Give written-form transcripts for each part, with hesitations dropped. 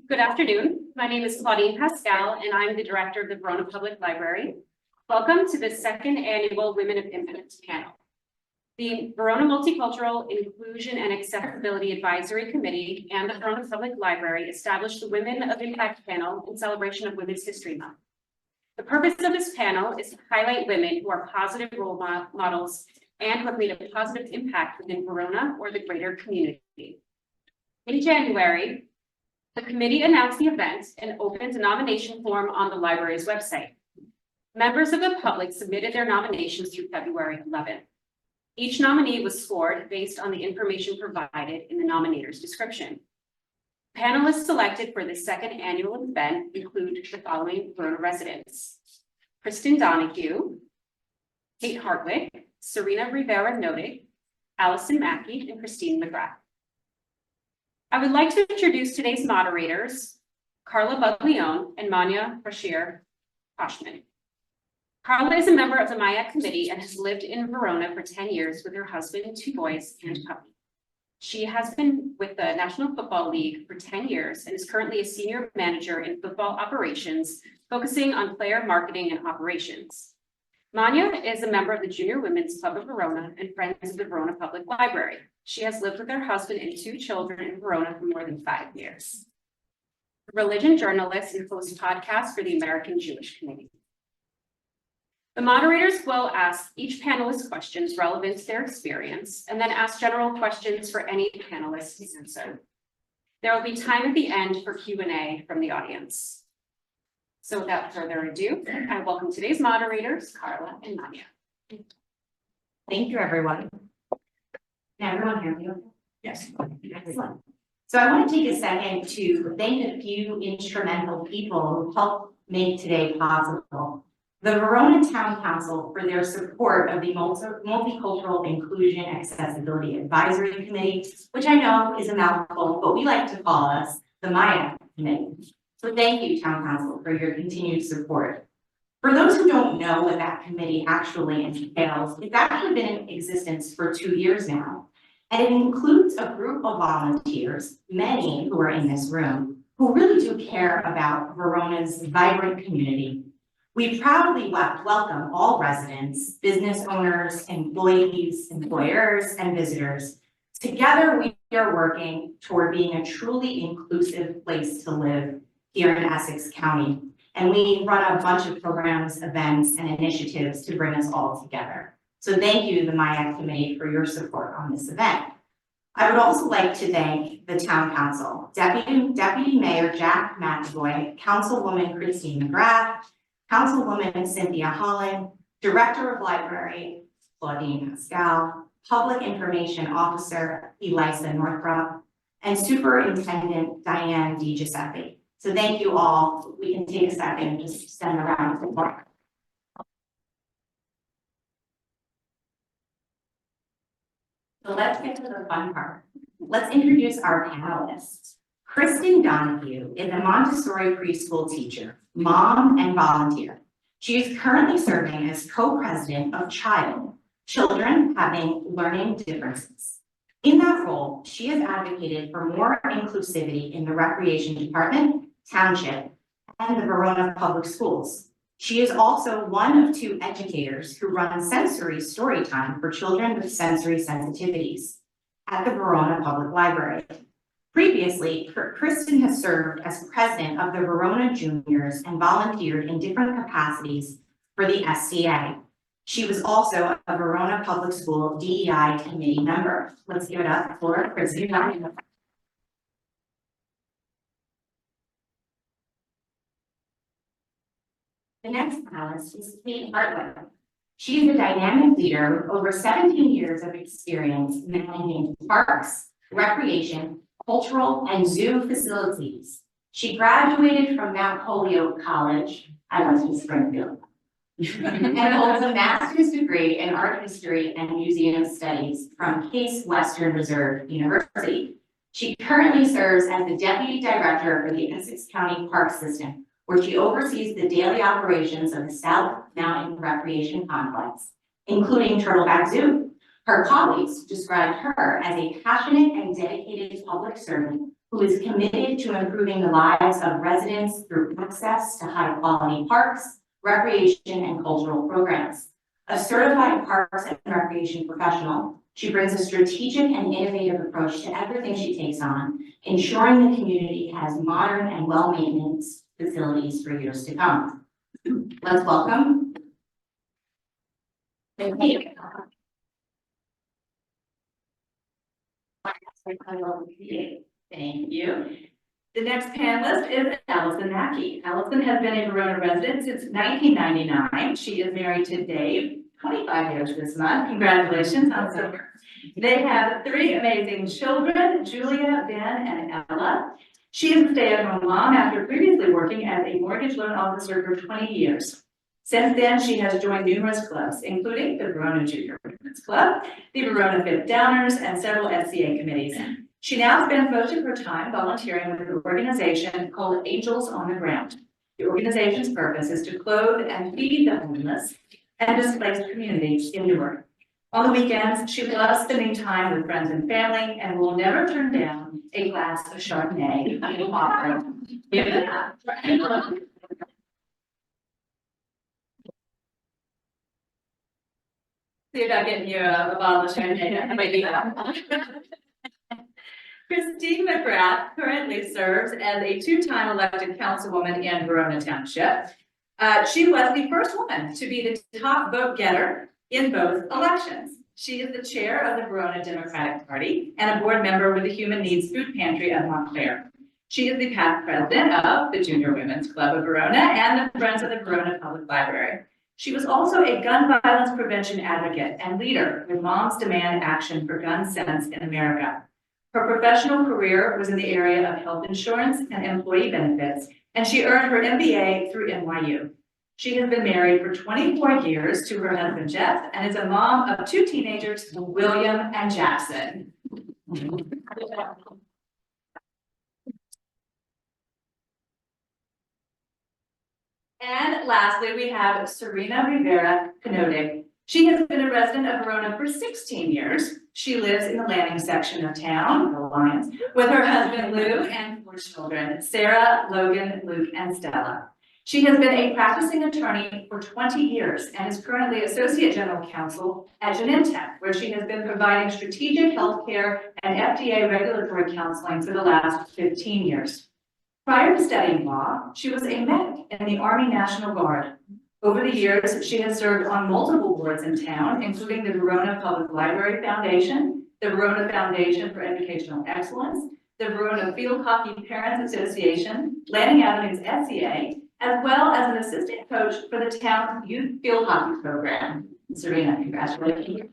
Good afternoon. My name is Claudine Pascal, and I'm the director of the Verona Public Library. Welcome to the second annual Women of Impact panel. The Verona Multicultural Inclusion and Accessibility Advisory Committee and the Verona Public Library established the Women of Impact panel in celebration of Women's History Month. The purpose of this panel is to highlight women who are positive role models and who have made a positive impact within Verona or the greater community. In January, the committee announced the event and opened a nomination form on the library's website. Members of the public submitted their nominations through February 11th. Each nominee was scored based on the information provided in the nominator's description. Panelists selected for the second annual event include the following Verona residents: Kristen Donohue, Kate Hartwyk, Sarina Rivera-Knoetig, Alison Mackey, and Christine McGrath. I would like to introduce today's moderators, Carla Buglione and Manya Bashir-Koshman. Carla is a member of the MIAAC committee and has lived in Verona for 10 years with her husband, 2 boys, and puppy. She has been with the National Football League for 10 years and is currently a senior manager in football operations, focusing on player marketing and operations. Manya is a member of the Junior Women's Club of Verona and Friends of the Verona Public Library. She has lived with her husband and 2 children in Verona for more than 5 years. A religion journalist and hosts podcasts for the American Jewish Committee. The moderators will ask each panelist questions relevant to their experience and then ask general questions for any panelist to answer. There will be time at the end for Q&A from the audience. So without further ado, I welcome today's moderators, Carla and Manya. Thank you, everyone. Can everyone hear me? Yes. Excellent. So I want to take a second to thank a few instrumental people who helped make today possible. The Verona Town Council for their support of the Multicultural Inclusion Accessibility Advisory Committee, which I know is a mouthful, but we like to call us the MIAAC Committee. So thank you, Town Council, for your continued support. For those who don't know what that committee actually entails, it's actually been in existence for 2 years now, and it includes a group of volunteers, many who are in this room, who really do care about Verona's vibrant community. We proudly welcome all residents, business owners, employees, employers, and visitors. Together, we are working toward being a truly inclusive place to live here in Essex County. And we run a bunch of programs, events, and initiatives to bring us all together. So thank you, the MIAAC Committee, for your support on this event. I would also like to thank the Town Council, Deputy Mayor Jack McAvoy, Councilwoman Christine McGrath, Councilwoman Cynthia Holland, Director of Library, Claudine Pascal, Public Information Officer, Elisa Northrup, and Superintendent Diane DiGiuseppe. So thank you all. We can take a second and just send a round of applause. So let's get to the fun part. Let's introduce our panelists. Kristen Donohue is a Montessori preschool teacher, mom, and volunteer. She is currently serving as co-president of Children Having Learning Differences. In that role, she has advocated for more inclusivity in the Recreation Department, Township, and the Verona Public Schools. She is also one of 2 educators who run sensory story time for children with sensory sensitivities at the Verona Public Library. Previously, Kristen has served as president of the Verona Juniors and volunteered in different capacities for the SCA. She was also a Verona Public School DEI committee member. Let's give it up for Kristen Donohue. The next panelist is Kate Hartwyk. She is a dynamic leader with over 17 years of experience managing parks, recreation, cultural, and zoo facilities. She graduated from Mount Holyoke College, I went to Springfield, and holds a master's degree in art history and museum studies from Case Western Reserve University. She currently serves as the deputy director for the Essex County Park System, where she oversees the daily operations of the South Mountain Recreation Complex, including Turtleback Zoo, Her colleagues described her as a passionate and dedicated public servant who is committed to improving the lives of residents through access to high-quality parks, recreation, and cultural programs. A certified parks and recreation professional, she brings a strategic and innovative approach to everything she takes on, ensuring the community has modern and well-maintained facilities for years to come. Let's welcome. Thank you. Thank you. The next panelist is Alison Mackey. Alison has been a Verona resident since 1999. She is married to Dave, 25 years this month. Congratulations on summer. They have 3 amazing children, Julia, Ben, and Ella. She is a stay-at-home mom after previously working as a mortgage loan officer for 20 years. Since then, she has joined numerous clubs, including the Verona Junior Women's Club, the Verona Fifth Downers, and several SCA committees. She now spends most of her time volunteering with an organization called Angels on the Ground. The organization's purpose is to clothe and feed the homeless and displaced communities in Newark. On the weekends, she loves spending time with friends and family and will never turn down a glass of Chardonnay. See about getting you a bottle of Chardonnay. Christine McGrath currently serves as a 2-time elected councilwoman in Verona Township. She was the first woman to be the top vote getter in both elections. She is the chair of the Verona Democratic Party and a board member with the Human Needs Food Pantry of Montclair. She is the past president of the Junior Women's Club of Verona and the Friends of the Verona Public Library. She was also a gun violence prevention advocate and leader with Moms Demand Action for Gun Sense in America. Her professional career was in the area of health insurance and employee benefits, and she earned her MBA through NYU. She has been married for 24 years to her husband, Jeff, and is a mom of 2 teenagers, William and Jackson. And lastly, we have Sarina Rivera-Knoetig. She has been a resident of Verona for 16 years. She lives in the Landing section of town, the Alliance, with her husband Lou and 4 children, Sarah, Logan, Luke, and Stella. She has been a practicing attorney for 20 years and is currently Associate General Counsel at Genentech, where she has been providing strategic healthcare and FDA regulatory counseling for the last 15 years. Prior to studying law, she was a medic in the Army National Guard. Over the years, she has served on multiple boards in town, including the Verona Public Library Foundation, the Verona Foundation for Educational Excellence, the Verona Field Hockey Parents Association, Landing Avenue's SCA, as well as an assistant coach for the town's youth field hockey program. Sarina, congratulations.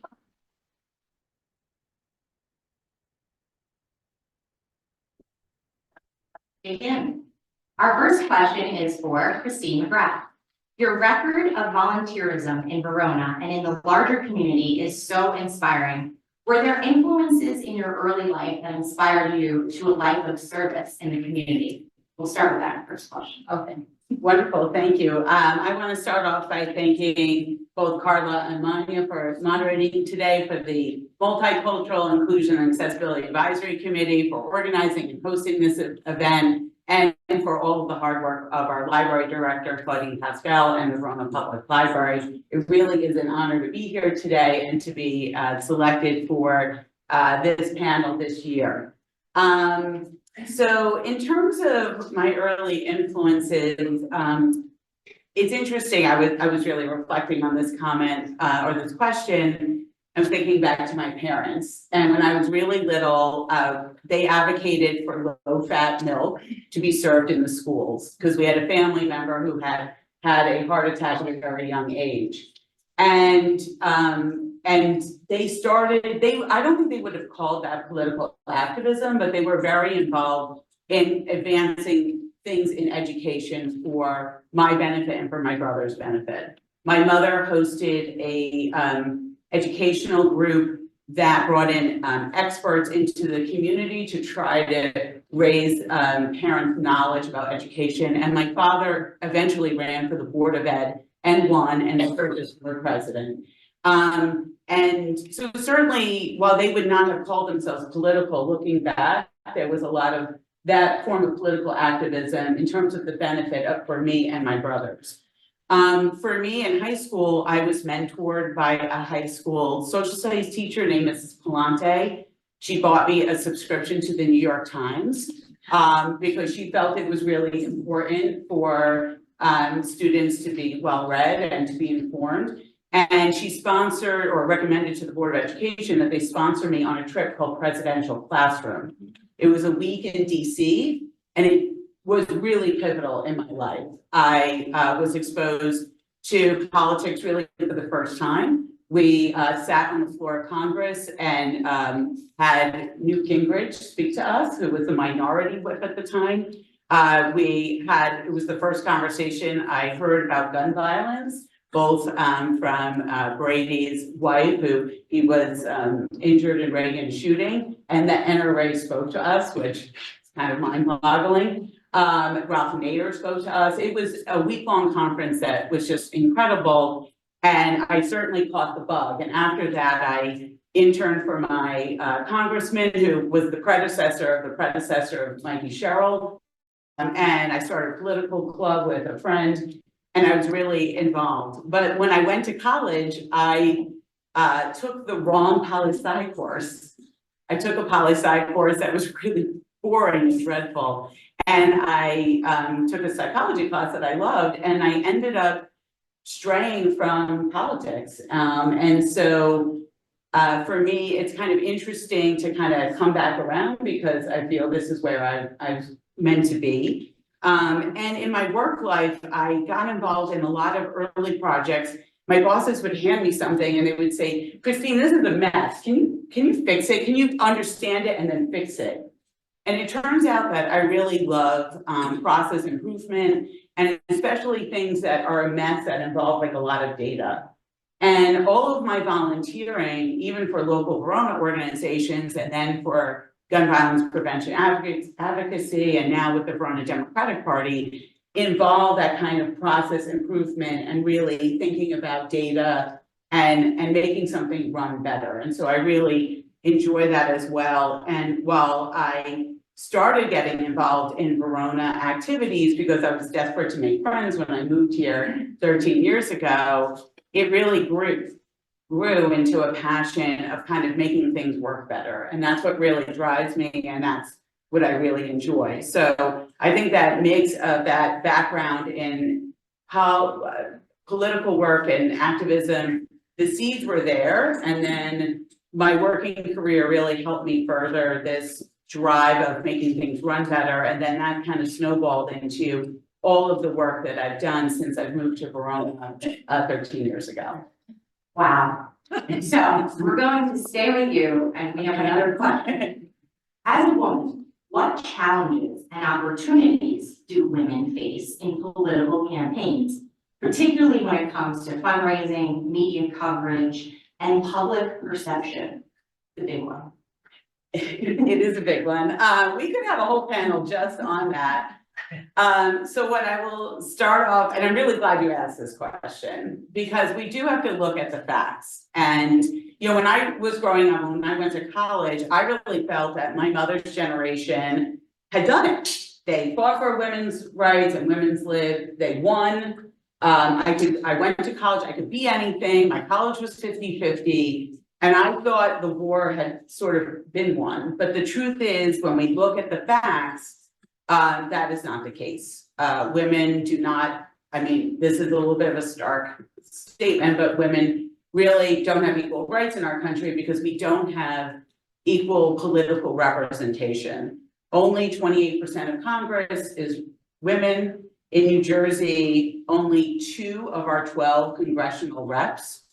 Again, our first question is for Christine McGrath. Your record of volunteerism in Verona and in the larger community is so inspiring. Were there influences in your early life that inspired you to a life of service in the community? We'll start with that first question. Okay, wonderful, thank you. I want to start off by thanking both Carla and Manya for moderating today, for the Multicultural Inclusion and Accessibility Advisory Committee, for organizing and hosting this event, and for all of the hard work of our library director, Claudine Pascal, and the Verona Public Library. It really is an honor to be here today and to be selected for this panel this year. So in terms of my early influences, it's interesting. I was really reflecting on this comment or this question. I'm thinking back to my parents, and when I was really little, they advocated for low-fat milk to be served in the schools because we had a family member who had a heart attack at a very young age, and they started. I don't think they would have called that political activism, but they were very involved in advancing things in education for my benefit and for my brother's benefit. My mother hosted a educational group that brought in experts into the community to try to raise parents' knowledge about education. And my father eventually ran for the Board of Ed and won and served as board president. And so certainly, while they would not have called themselves political, looking back, there was a lot of that form of political activism in terms of the benefit for me and my brothers. For me in high school, I was mentored by a high school social studies teacher named Mrs. Palante. She bought me a subscription to the New York Times because she felt it was really important for students to be well-read and to be informed. And she sponsored or recommended to the Board of Education that they sponsor me on a trip called Presidential Classroom. It was a week in DC, and it was really pivotal in my life. I was exposed to politics really for the first time. We sat on the floor of Congress and had Newt Gingrich speak to us, who was a minority whip at the time. It was the first conversation I heard about gun violence, both from Brady's wife, who he was injured in Reagan's shooting, and the NRA spoke to us, which is kind of mind-boggling. Ralph Nader spoke to us. It was a week-long conference that was just incredible, and I certainly caught the bug. And after that, I interned for my congressman, who was the predecessor of Mikey Sherrill, and I started a political club with a friend. And I was really involved. But when I went to college, I took the wrong poli-sci course. I took a poli-sci course that was really boring and dreadful. And I took a psychology class that I loved, and I ended up straying from politics. And so for me, it's kind of interesting to kind of come back around because I feel this is where I was meant to be. And in my work life, I got involved in a lot of early projects. My bosses would hand me something and they would say, Christine, this is a mess. Can you fix it? Can you understand it and then fix it? And it turns out that I really love process improvement, and especially things that are a mess that involve like a lot of data. And all of my volunteering, even for local Verona organizations, and then for gun violence prevention advocacy, and now with the Verona Democratic Party, involve that kind of process improvement and really thinking about data and making something run better. And so I really enjoy that as well. And while I started getting involved in Verona activities because I was desperate to make friends when I moved here 13 years ago, it really grew into a passion of kind of making things work better. And that's what really drives me, and that's what I really enjoy. So I think that makes that background in how political work and activism, the seeds were there, and then my working career really helped me further this drive of making things run better, and then that kind of snowballed into all of the work that I've done since I've moved to Verona 13 years ago. Wow. So we're going to stay with you, and we have another question. As a woman, what challenges and opportunities do women face in political campaigns, particularly when it comes to fundraising, media coverage, and public perception? The big one. It is a big one. We could have a whole panel just on that. So what I will start off, and I'm really glad you asked this question, because we do have to look at the facts. And, you know, when I was growing up, when I went to college, I really felt that my mother's generation had done it. They fought for women's rights and women's lib. They won. I went to college, I could be anything. My college was 50-50. And I thought the war had sort of been won. But the truth is, when we look at the facts, that is not the case. Women do not, I mean, this is a little bit of a stark statement, but women really don't have equal rights in our country because we don't have equal political representation. Only 28% of Congress is women. In New Jersey, only 2 of our 12 congressional reps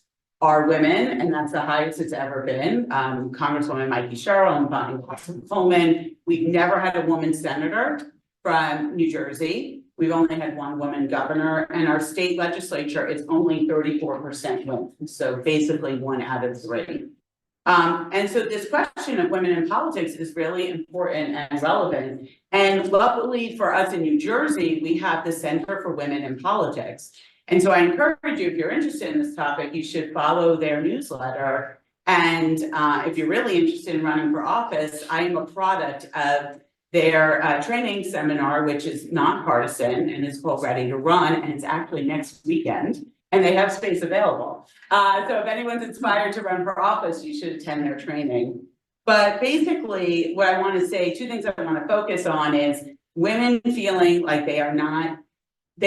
are women, and that's the highest it's ever been. Congresswoman Mikey Sherrill and Bonnie Coleman. We've never had a woman senator from New Jersey. We've only had 1 woman governor, and our state legislature is only 34% women. So basically 1 out of 3. And so this question of women in politics is really important and relevant. And luckily for us in New Jersey, we have the Center for Women in Politics. And so I encourage you, if you're interested in this topic, you should follow their newsletter. And if you're really interested in running for office, I am a product of their training seminar, which is nonpartisan and is called Ready to Run, and it's actually next weekend, and they have space available. So if anyone's inspired to run for office, you should attend their training. But basically, what I want to say, two things I want to focus on is women feeling like they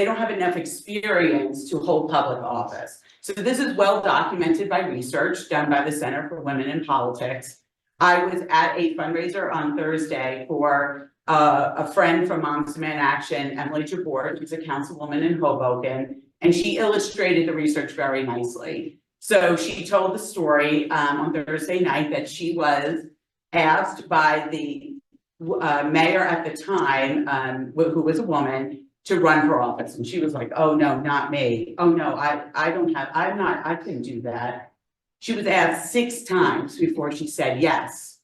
don't have enough experience to hold public office. So this is well documented by research done by the Center for Women in Politics. I was at a fundraiser on Thursday for a friend from Moms Demand Action, Emily Jabor, who's a councilwoman in Hoboken, and she illustrated the research very nicely. So she told the story on Thursday night that she was asked by the mayor at the time, who was a woman, to run for office. And she was like, oh no, not me. Oh no, I couldn't do that. She was asked 6 times before she said yes.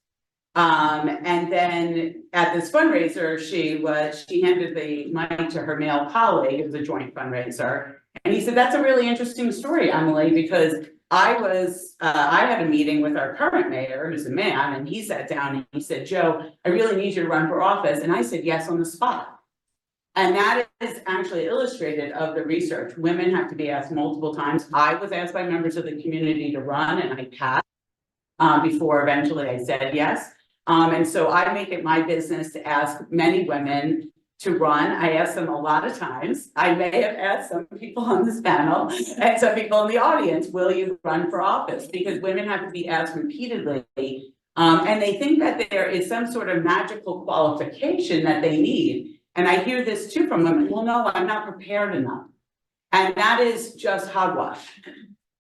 And then at this fundraiser, she handed the money to her male colleague. It was a joint fundraiser. And he said, that's a really interesting story, Emily, because I had a meeting with our current mayor, who's a man, and he sat down and he said, Joe, I really need you to run for office. And I said, yes, on the spot. And that is actually illustrated of the research. Women have to be asked multiple times. I was asked by members of the community to run, and I passed before eventually I said yes. And so I make it my business to ask many women to run. I ask them a lot of times. I may have asked some people on this panel and some people in the audience, will you run for office? Because women have to be asked repeatedly. And they think that there is some sort of magical qualification that they need. And I hear this too from women, well, no, I'm not prepared enough. And that is just hogwash.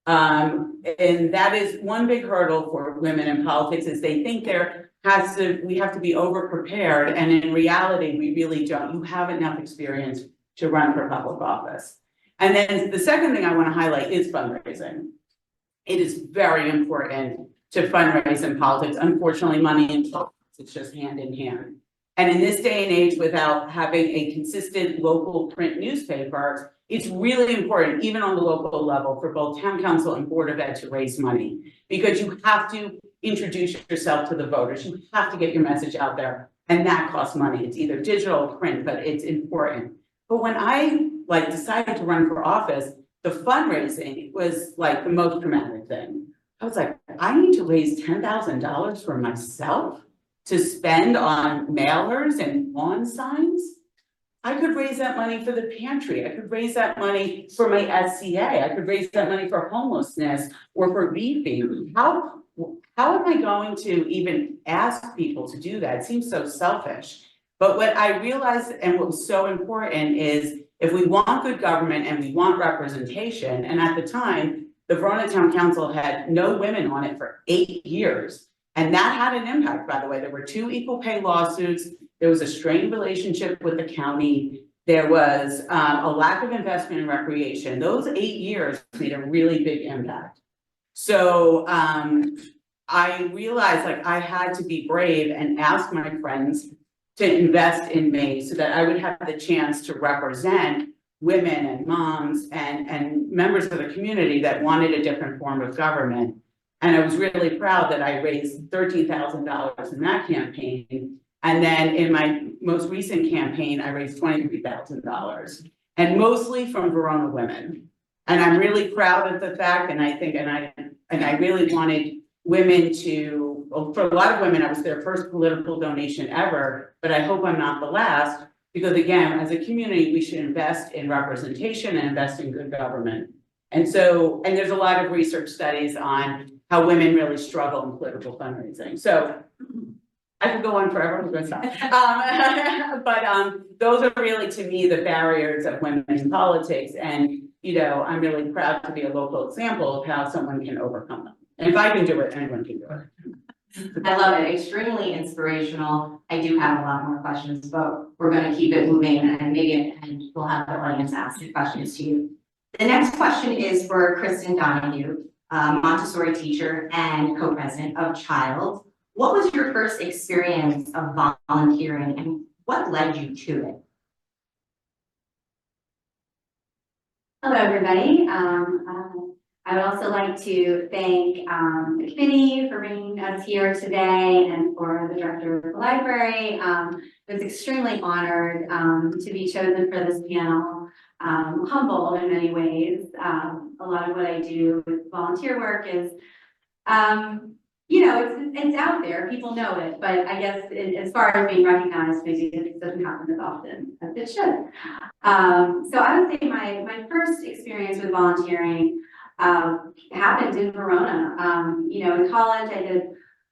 And that is one big hurdle for women in politics is they think we have to be over prepared. And in reality, we really don't. You have enough experience to run for public office. And then the second thing I want to highlight is fundraising. It is very important to fundraise in politics. Unfortunately, money and politics, it's just hand in hand. And in this day and age, without having a consistent local print newspaper, it's really important, even on the local level, for both town council and board of ed to raise money, because you have to introduce yourself to the voters. You have to get your message out there, and that costs money. It's either digital or print, but it's important. But when I decided to run for office, the fundraising was like the most dramatic thing. I was like, I need to raise $10,000 for myself to spend on mailers and lawn signs. I could raise that money for the pantry. I could raise that money for my SCA. I could raise that money for homelessness or for beefing. How am I going to even ask people to do that? It seems so selfish. But what I realized and what was so important is if we want good government and we want representation, and at the time, the Verona Town Council had no women on it for 8 years. And that had an impact, by the way. There were 2 equal pay lawsuits. There was a strained relationship with the county. There was a lack of investment in recreation. Those 8 years made a really big impact. So I realized I had to be brave and ask my friends to invest in me so that I would have the chance to represent women and moms and members of the community that wanted a different form of government. And I was really proud that I raised $13,000 in that campaign. And then in my most recent campaign, I raised $23,000, and mostly from Verona women. And I'm really proud of the fact, and I really wanted women to, well, for a lot of women, I was their first political donation ever, but I hope I'm not the last, because again, as a community, we should invest in representation and invest in good government. And there's a lot of research studies on how women really struggle in political fundraising. So I could go on forever, but those are really, to me, the barriers of women in politics. And, I'm really proud to be a local example of how someone can overcome them. And if I can do it, anyone can do it. I love it. Extremely inspirational. I do have a lot more questions, but we're going to keep it moving, and maybe at the end we'll have the audience ask the questions to you. The next question is for Kristen Donohue, Montessori teacher and co-president of Child. What was your first experience of volunteering, and what led you to it? Hello, everybody. I would also like to thank the committee for bringing us here today and for the director of the library. I was extremely honored to be chosen for this panel. Humble in many ways. A lot of what I do with volunteer work is, you know, it's out there, people know it, but I guess as far as being recognized, maybe it doesn't happen as often as it should. So I would say my first experience with volunteering happened in Verona. You know, in college, I did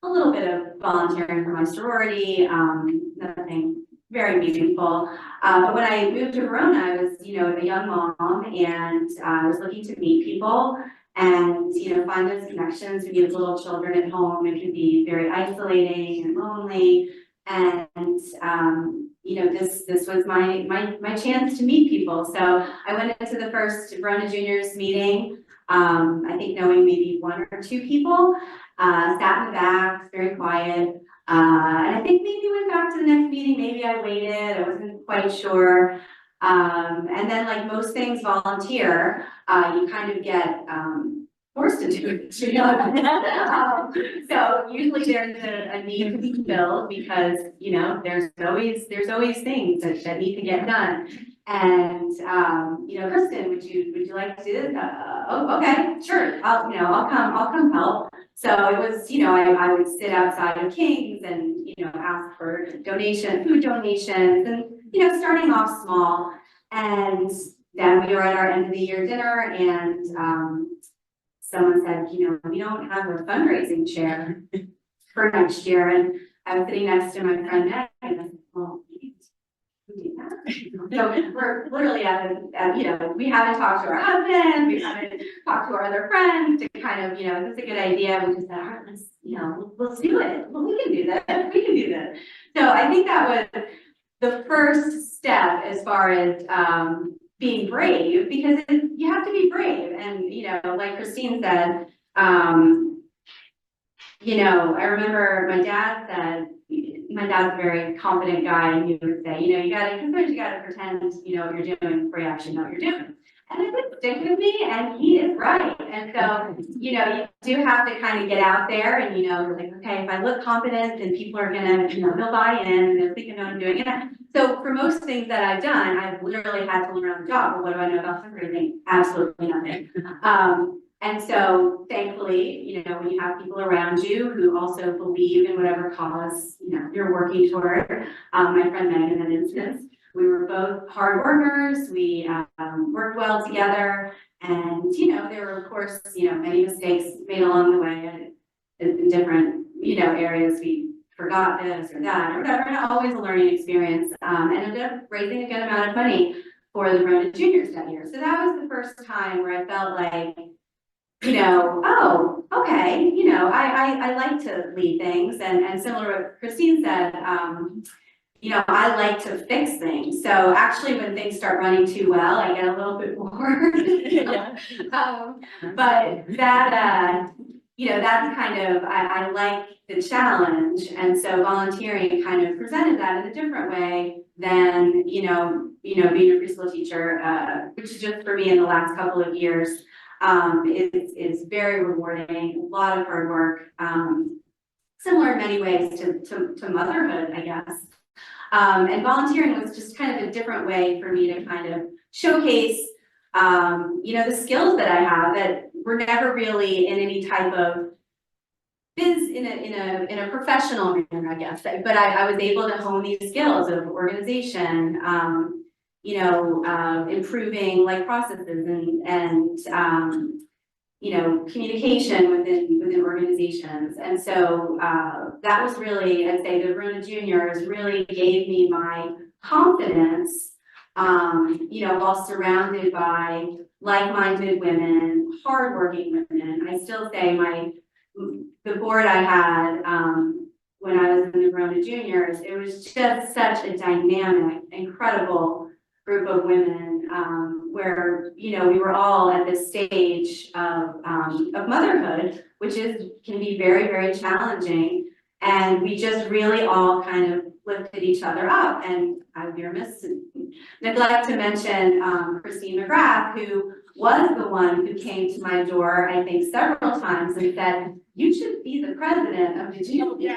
a little bit of volunteering for my sorority, nothing very meaningful. But when I moved to Verona, I was, you know, a young mom and I was looking to meet people and, you know, find those connections. We have little children at home. It can be very isolating and lonely. And, you know, this was my chance to meet people. So I went into the first Verona Juniors meeting, I think knowing maybe one or two people, sat in the back, very quiet. And I think maybe went back to the next meeting, maybe I waited, I wasn't quite sure. And then like most things volunteer, you kind of get forced to do it. You know? So usually there's a need to be filled because, you know, there's always things that need to get done. And you know, Kristen, would you like to do this? Oh, okay, sure. I'll come help. So it was, you know, I would sit outside of King's and, you know, ask for food donations, and, you know, starting off small. And then we were at our end of the year dinner and someone said, you know, we don't have a fundraising chair for next year. And I was sitting next to my friend Meg and I said, well, we do that. So we're literally you know, we haven't talked to our husband, we haven't talked to our other friends to kind of, you know, this is a good idea. We just said, all right, let's, you know, let's do it. Well, we can do this. We can do this. So I think that was the first step as far as being brave, because you have to be brave. And, you know, like Christine said, you know, I remember my dad's a very confident guy, and he would say, you know, sometimes you gotta pretend you know what you're doing before you actually know what you're doing. And it did stick with me, and he is right. And so, you know, you do have to kind of get out there and, you know, like, okay, if I look confident, then people are gonna, you know, they'll buy in and they'll think I know what I'm doing. And so for most things that I've done, I've literally had to learn on the job. But what do I know about fundraising? Absolutely nothing. And so thankfully, you know, when you have people around you who also believe in whatever cause, you know, you're working toward, my friend Meg in that instance, we were both hard workers, we worked well together, and, you know, there were, of course, you know, many mistakes made along the way in different, you know, areas. We forgot this or that or whatever, and always a learning experience, and ended up raising a good amount of money for the Verona Juniors that year. So that was the first time where I felt like, you know, oh, okay, you know, I like to lead things, and similar to what Christine said, you know, I like to fix things. So actually when things start running too well, I get a little bit bored. But that, you know, that's kind of, I like the challenge. And so volunteering kind of presented that in a different way than, you know, being a preschool teacher, which is just for me in the last couple of years, is very rewarding, a lot of hard work, similar in many ways to motherhood, I guess. And volunteering was just kind of a different way for me to kind of showcase, you know, the skills that I have that were never really in any type of in a professional manner, I guess. But I was able to hone these skills of organization, you know, improving like processes and you know, communication within organizations. And so that was really, I'd say the Verona Juniors really gave me my confidence, you know, while surrounded by like-minded women, hardworking women. I still say the board I had when I was in the Verona Juniors, it was just such a dynamic, incredible group of women, where, you know, we were all at this stage of motherhood, which can be very, very challenging. And we just really all kind of lifted each other up. And I would neglect to mention Christine McGrath, who was the one who came to my door, I think, several times and said, "You should be the president of the GLB."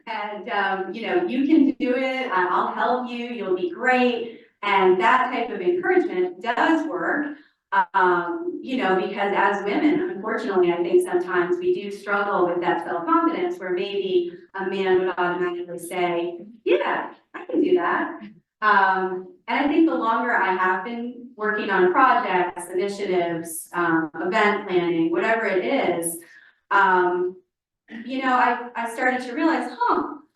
And, you know, you can do it, I'll help you, you'll be great. And that type of encouragement does work. You know, because as women, unfortunately, I think sometimes we do struggle with that self-confidence where maybe a man would automatically say, "Yeah, I can do that." And I think the longer I have been working on projects, initiatives, event planning, whatever it is, you know, I started to realize,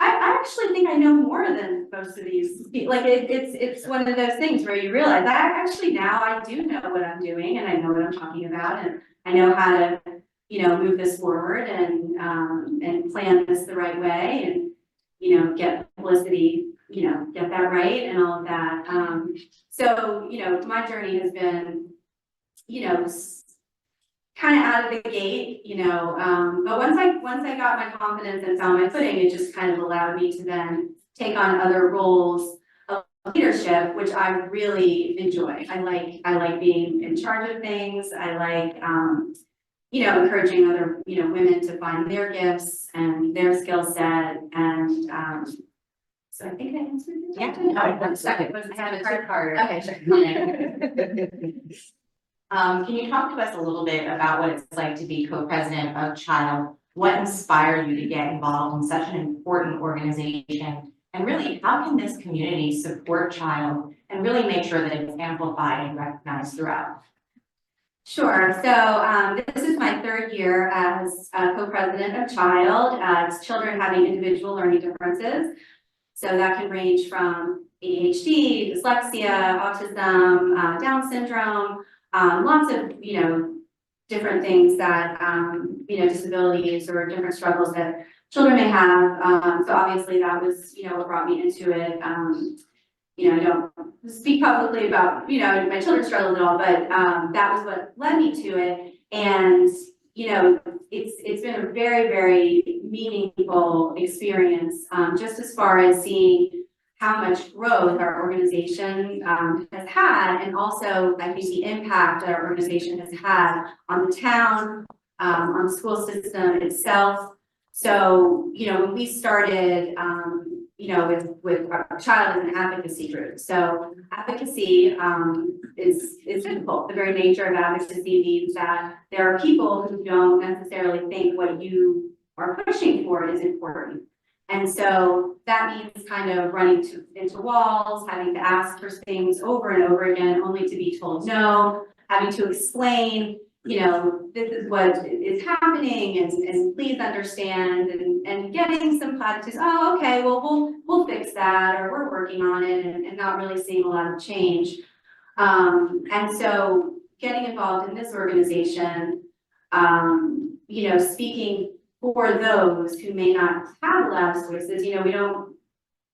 I actually think I know more than most of these people. Like it's one of those things where you realize now I do know what I'm doing and I know what I'm talking about and I know how to, you know, move this forward and plan this the right way and, you know, get publicity, you know, get that right and all of that. So, you know, my journey has been, you know, kind of out of the gate, you know, but once I got my confidence and found my footing, it just kind of allowed me to then take on other roles of leadership, which I really enjoy. I like being in charge of things. I like, you know, encouraging other, you know, women to find their gifts and their skill set. And so I think I answered your question. Yeah, 1 second. I have a two-parter. Okay, sure. Can you talk to us a little bit about what it's like to be co-president of Child? What inspired you to get involved in such an important organization? And really, how can this community support Child and really make sure that it's amplified and recognized throughout? Sure. So this is my 3rd year as co-president of Child. It's children having individual learning differences. So that can range from ADHD, dyslexia, autism, Down syndrome, lots of, you know, different things that, you know, disabilities or different struggles that children may have. So obviously that was, you know, what brought me into it. You know, I don't speak publicly about, you know, my children's struggles at all, but that was what led me to it. And, you know, it's been a very, very meaningful experience, just as far as seeing how much growth our organization has had, and also I think the impact that our organization has had on the town, on the school system itself. So, you know, when we started, you know, with our Child as an advocacy group. So advocacy is difficult. The very nature of advocacy means that there are people who don't necessarily think what you are pushing for is important. And so that means kind of running into walls, having to ask for things over and over again, only to be told no, having to explain, you know, this is what is happening and please understand and getting some platitudes, oh, okay, well, we'll fix that, or we're working on it, and not really seeing a lot of change. And so getting involved in this organization, you know, speaking for those who may not have a lot of voices, you know,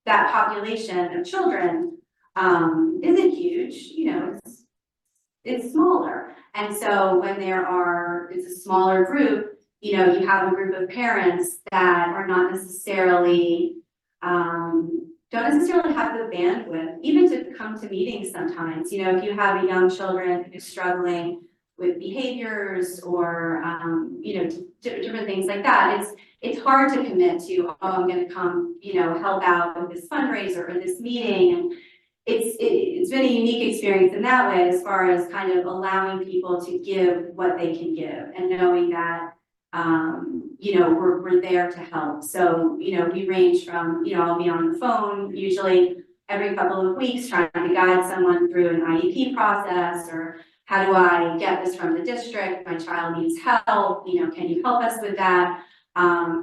that population of children isn't huge, you know, it's smaller. And so when it's a smaller group, you know, you have a group of parents that are not necessarily, don't necessarily have the bandwidth, even to come to meetings sometimes. You know, if you have a young children who's struggling with behaviors or, you know, different things like that, it's hard to commit to, oh, I'm gonna come, you know, help out with this fundraiser or this meeting. And it's been a unique experience in that way, as far as kind of allowing people to give what they can give and knowing that, you know, we're there to help. So, you know, we range from, you know, I'll be on the phone usually every couple of weeks trying to guide someone through an IEP process, or how do I get this from the district? My child needs help, you know, can you help us with that?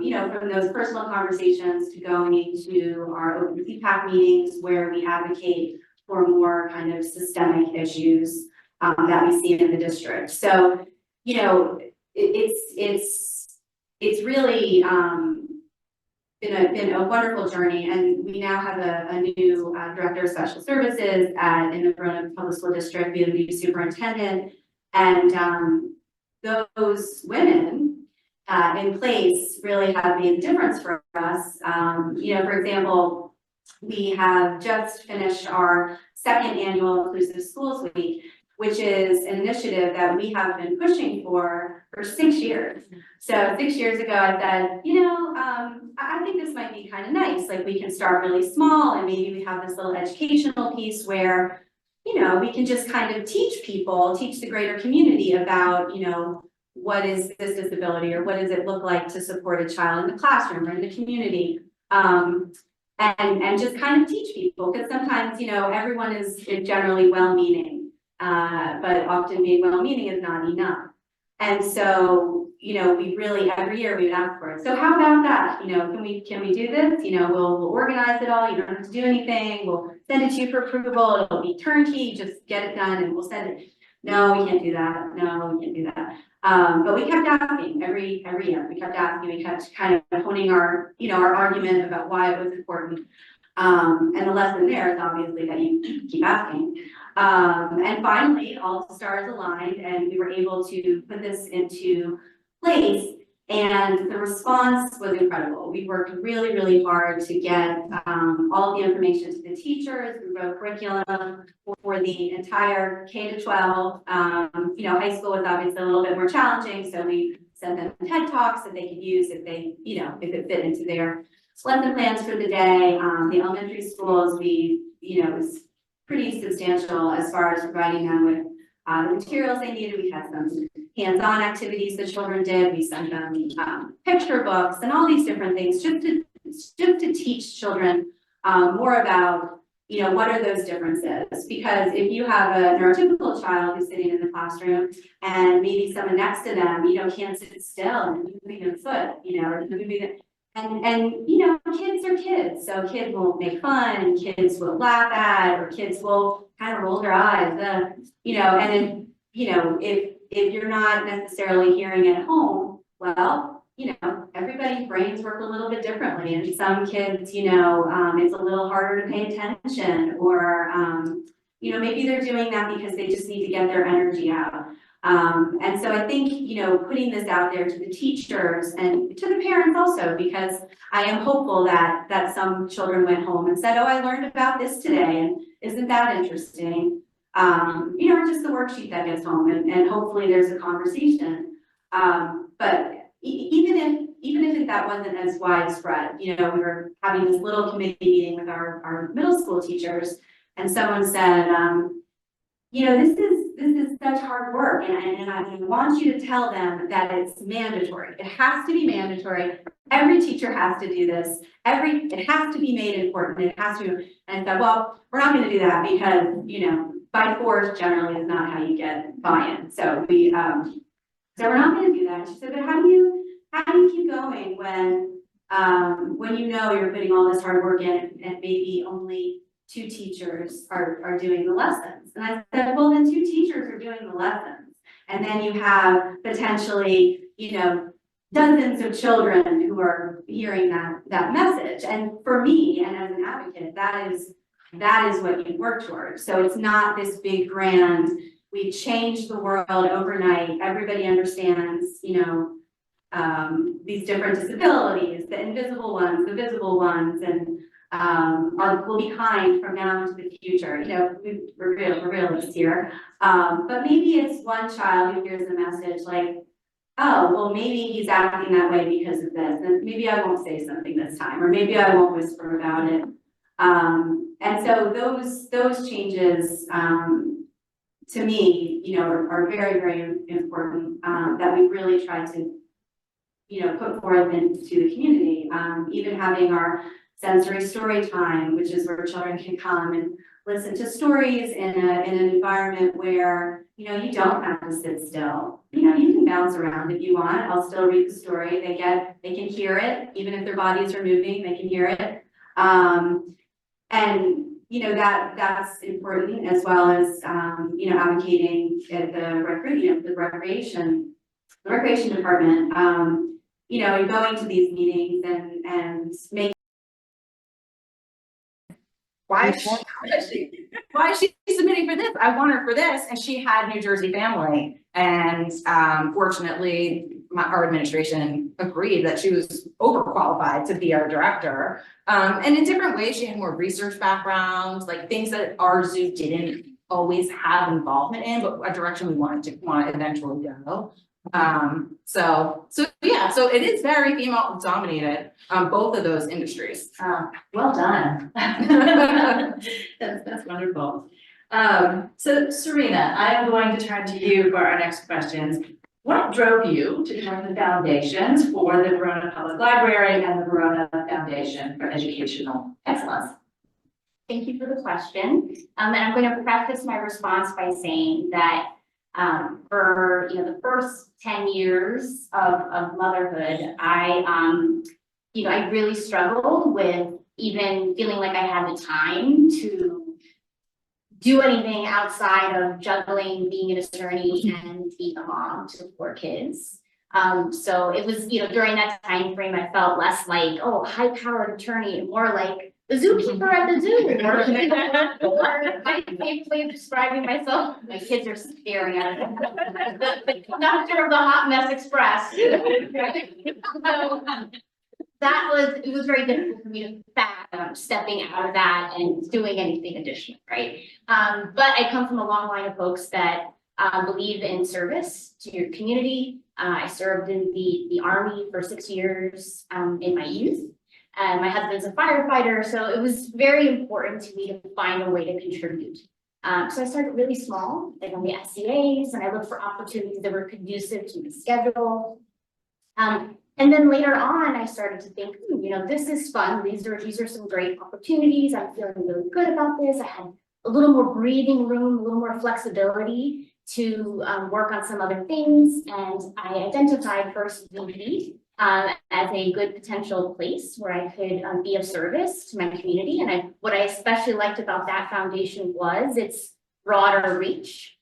You know, from those personal conversations to going into our open CPAC meetings where we advocate for more kind of systemic issues that we see in the district. So, you know, it's really been a wonderful journey, and we now have a new director of special services in the Verona Public School District. We have a new superintendent, and those women in place really have made a difference for us. For example, we have just finished our second annual Inclusive Schools Week, which is an initiative that we have been pushing for 6 years. So 6 years ago, I said, I think this might be kind of nice. Like, we can start really small, and maybe we have this little educational piece where, we can just kind of teach the greater community about, what is this disability, or what does it look like to support a child in the classroom or in the community. And just kind of teach people, because sometimes, everyone is generally well-meaning, but often being well-meaning is not enough. And so, we really, every year we would ask for it. So how about that? Can we do this? We'll organize it all. You don't have to do anything. We'll send it to you for approval. It'll be turnkey. Just get it done and we'll send it. No, we can't do that. No, we can't do that. But we kept asking every year. We kept asking. We kept kind of honing our, our argument about why it was important. And the lesson there is obviously that you keep asking. And finally, all the stars aligned, and we were able to put this into place. And the response was incredible. We worked really, really hard to get all of the information to the teachers. We wrote curriculum for the entire K-12. High school was obviously a little bit more challenging, so we sent them TED Talks that they could use if they, if it fit into their lesson plans for the day. The elementary schools, it was pretty substantial as far as providing them with the materials they needed. We had some hands-on activities the children did. We sent them picture books and all these different things just to teach children more about, what are those differences? Because if you have a neurotypical child who's sitting in the classroom and maybe someone next to them, can't sit still and moving their foot, or moving. And kids are kids, so kids will make fun, kids will laugh at, or kids will kind of roll their eyes, and if you're not necessarily hearing at home, well, everybody's brains work a little bit differently, and some kids, it's a little harder to pay attention, or maybe they're doing that because they just need to get their energy out. And so I think, putting this out there to the teachers and to the parents also, because I am hopeful that some children went home and said, oh, I learned about this today, and isn't that interesting? Or just the worksheet that gets home, and hopefully there's a conversation. But even if that wasn't as widespread, we were having this little committee meeting with our middle school teachers, and someone said, this is such hard work, and I want you to tell them that it's mandatory. It has to be mandatory. Every teacher has to do this. It has to be made important. It has to. And I said, well, we're not going to do that because, by force generally is not how you get buy-in. So we're not going to do that. She said, but how do you keep going when you're putting all this hard work in and maybe only 2 teachers are doing the lessons? And I said, well, then 2 teachers are doing the lessons. And then you have potentially, dozens of children who are hearing that message. And for me, and as an advocate, that is what you work towards. So it's not this big grand, we changed the world overnight. Everybody understands, these different disabilities, the invisible ones, the visible ones, and will be kind from now into the future. We're realists here. But maybe it's one child who hears a message like, oh, well, maybe he's acting that way because of this, and maybe I won't say something this time, or maybe I won't whisper about it. And so those changes, to me, are very, very important, that we really try to, put forth into the community. Even having our sensory story time, which is where children can come and listen to stories in an environment where, you don't have to sit still. You can bounce around if you want. I'll still read the story. They can hear it, even if their bodies are moving, they can hear it. And that's important, as well as advocating at the recreation department. Going to these meetings and making. Why is she submitting for this? I want her for this. And she had New Jersey family. And fortunately, our administration agreed that she was overqualified to be our director. And in different ways, she had more research background, like things that our zoo didn't always have involvement in, but a direction we want to eventually go. So yeah, so it is very female dominated, both of those industries. Well done. That's wonderful. So Sarina, I am going to turn to you for our next questions. What drove you to join the foundations for the Verona Public Library and the Verona Foundation for Educational Excellence? Thank you for the question. And I'm going to preface my response by saying that for the first 10 years of motherhood, I really struggled with even feeling like I had the time to do anything outside of juggling being an attorney and being a mom to 4 kids. So it was, during that time frame, I felt less like, oh, high-powered attorney, and more like the zookeeper at the zoo. Or my favorite way of describing myself, my kids are staring at it. The conductor of the Hot Mess Express. So it was very difficult for me to fathom stepping out of that and doing anything additional, right? But I come from a long line of folks that believe in service to your community. I served in the Army for 6 years in my youth. And my husband's a firefighter, so it was very important to me to find a way to contribute. So I started really small, like on the SCAs, and I looked for opportunities that were conducive to my schedule. And then later on, I started to think, this is fun. These are some great opportunities. I'm feeling really good about this. I had a little more breathing room, a little more flexibility to work on some other things. And I identified first VP as a good potential place where I could be of service to my community. And what I especially liked about that foundation was its broader reach.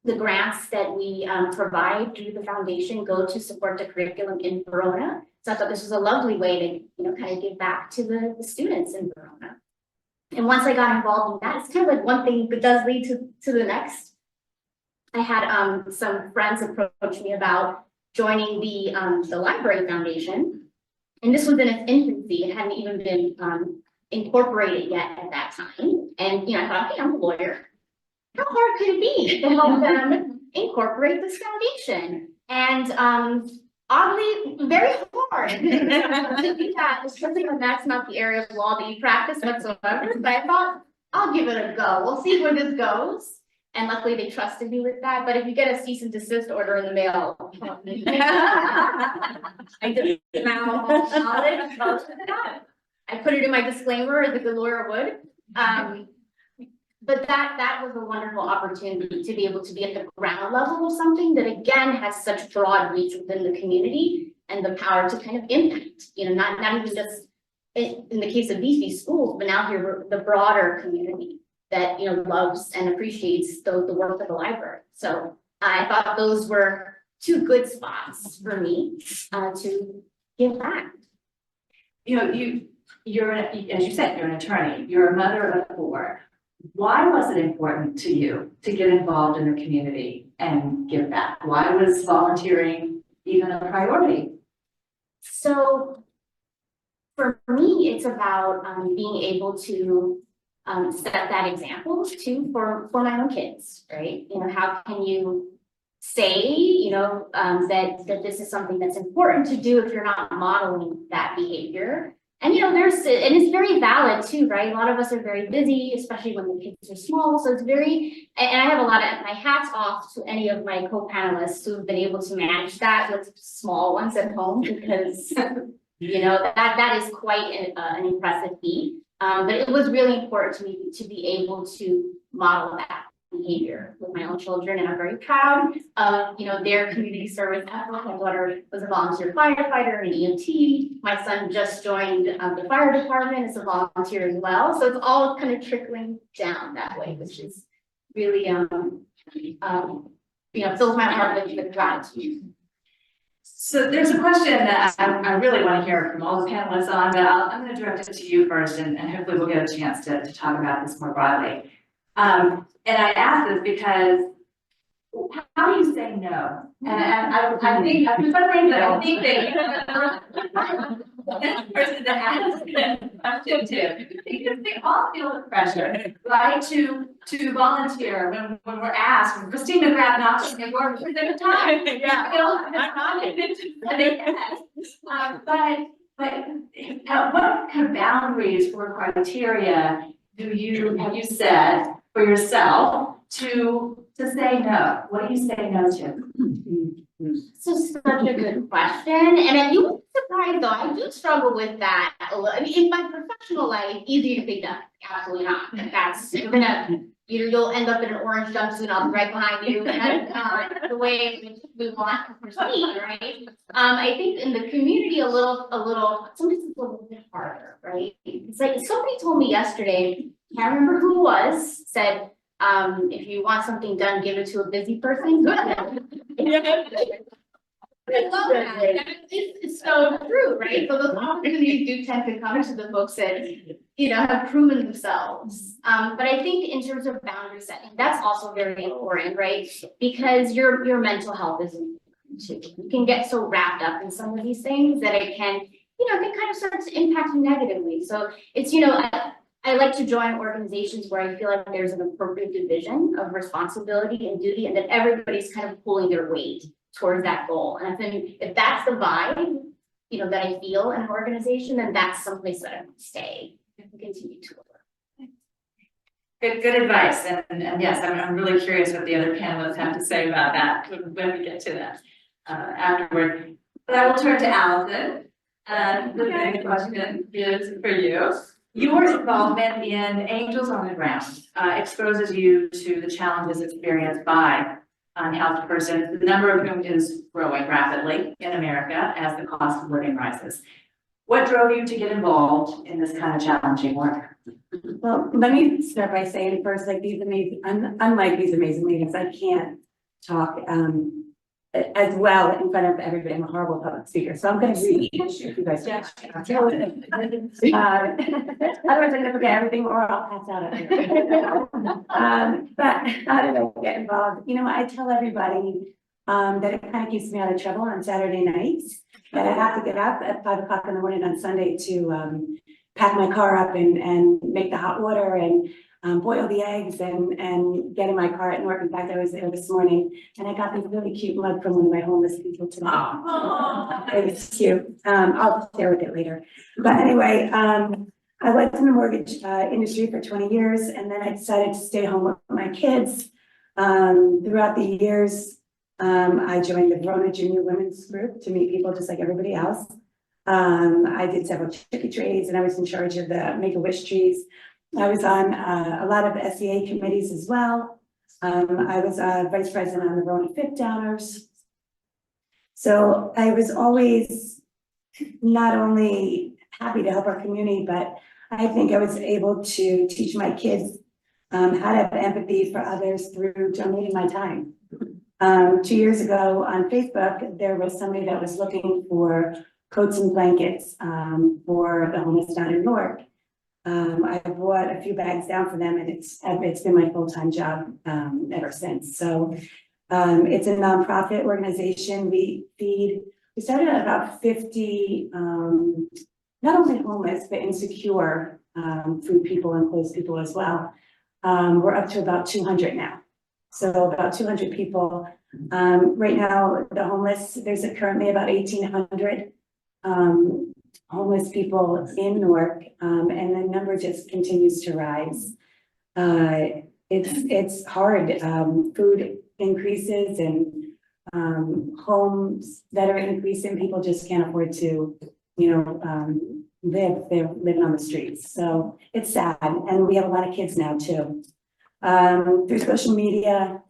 The grants that we provide through the foundation go to support the curriculum in Verona. So I thought this was a lovely way to, kind of give back to the students in Verona. And once I got involved in that, it's kind of like one thing that does lead to the next. I had some friends approach me about joining the library foundation. And this was in its infancy. It hadn't even been incorporated yet at that time. And, I thought, hey, I'm a lawyer. How hard could it be to help them incorporate this foundation? And oddly, very hard to do that, especially when that's not the area of law that you practice whatsoever. But I thought, I'll give it a go. We'll see where this goes. And luckily they trusted me with that. But if you get a cease and desist order in the mail, I did now knowledge. I put it in my disclaimer as a good lawyer would. But that was a wonderful opportunity to be able to be at the ground level of something that again has such broad reach within the community and the power to kind of impact, not even just in the case of VC schools, but now here the broader community that loves and appreciates the work of the library. So I thought those were 2 good spots for me to give back. You're as you said, you're an attorney. You're a mother of 4. Why was it important to you to get involved in the community and give back? Why was volunteering even a priority? So for me, it's about being able to set that example too for my own kids, right? How can you say, that this is something that's important to do if you're not modeling that behavior? And and it's very valid too, right? A lot of us are very busy, especially when the kids are small. So it's very, and I have a lot of my hats off to any of my co-panelists who've been able to manage that with small ones at home, because that is quite an impressive feat. But it was really important to me to be able to model that behavior with my own children, and I'm very proud of their community service effort. My daughter was a volunteer firefighter and an EMT. My son just joined the fire department as a volunteer as well. So it's all kind of trickling down that way, which is really fills my heart with gratitude. So there's a question that I really want to hear from all the panelists on, but I'm going to direct it to you first, and hopefully we'll get a chance to talk about this more broadly. And I ask this because how do you say no? And I think, I'm just wondering, but I think that this person to ask that question to, because they all feel the pressure, right, to volunteer when we're asked, when Christine McGrath knocks on the door, for the time. Yeah. And they yes. But what kind of boundaries or criteria have you set for yourself to say no? What do you say no to? This is such a good question, and you won't be surprised though, I do struggle with that a little. I mean, in my professional life, easy to say no, absolutely not. That's you'll end up in an orange jumpsuit, I'll be right behind you, and that's not the way we want to proceed, right? I think in the community a little, sometimes it's a little bit harder, right? It's like somebody told me yesterday, can't remember who it was, said, if you want something done, give it to a busy person. I love that. It's so true, right? So those opportunities do tend to come to the folks that, have proven themselves. But I think in terms of boundary setting, that's also very important, right? Because your mental health is important too. You can get so wrapped up in some of these things that it can, can kind of start to impact you negatively. So it's, I like to join organizations where I feel like there's an appropriate division of responsibility and duty, and that everybody's kind of pulling their weight towards that goal. And if that's the vibe, that I feel in an organization, then that's someplace that I would stay and continue to work. Good advice, and yes, I'm really curious what the other panelists have to say about that when we get to that afterward. But I will turn to Alison. The next question is for you. Your involvement in Angels on the Ground exposes you to the challenges experienced by unhoused persons, the number of whom is growing rapidly in America as the cost of living rises. What drove you to get involved in this kind of challenging work? Well, let me start by saying first, like unlike these amazing ladies, I can't talk as well in front of everybody. I'm a horrible public speaker, so I'm going to read if you guys. Otherwise, I'm going to forget everything, or I'll pass out. But how did I get involved? I tell everybody that it kind of keeps me out of trouble on Saturday nights. That I have to get up at 5 o'clock in the morning on Sunday to pack my car up and make the hot water and boil the eggs and get in my car at Newark. In fact, I was there this morning and I got this really cute mug from one of my homeless people today. It was cute. I'll share with it later. But anyway, I worked in the mortgage industry for 20 years, and then I decided to stay home with my kids. Throughout the years, I joined the Verona Junior Women's Group to meet people just like everybody else. I did several chicken trays, and I was in charge of the Make-A-Wish trees. I was on a lot of SEA committees as well. I was vice president on the Verona Fit Downers. So I was always not only happy to help our community, but I think I was able to teach my kids how to have empathy for others through donating my time. 2 years ago on Facebook, there was somebody that was looking for coats and blankets for the homeless down in Newark. I brought a few bags down for them, and it's been my full-time job ever since. So it's a nonprofit organization. We started at about 50, not only homeless, but insecure food people and clothes people as well. We're up to about 200 now. So about 200 people. Right now, the homeless, there's currently about 1,800 homeless people in Newark, and the number just continues to rise. It's hard. Food increases and homes that are increasing. People just can't afford to, live. They're living on the streets. So it's sad, and we have a lot of kids now too. Through social media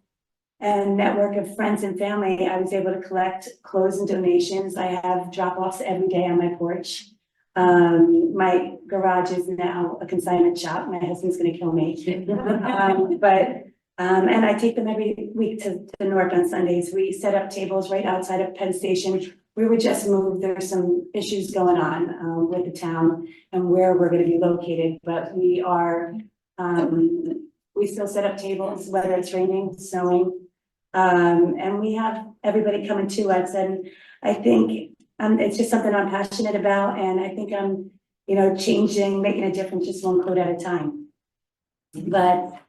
and network of friends and family, I was able to collect clothes and donations. I have drop-offs every day on my porch. My garage is now a consignment shop. My husband's gonna kill me. And I take them every week to Newark on Sundays. We set up tables right outside of Penn Station. We were just moved. There's some issues going on with the town and where we're gonna be located, but we are, we still set up tables, whether it's raining, snowing. And we have everybody coming to us, and I think it's just something I'm passionate about, and I think I'm, changing, making a difference just one quote at a time. But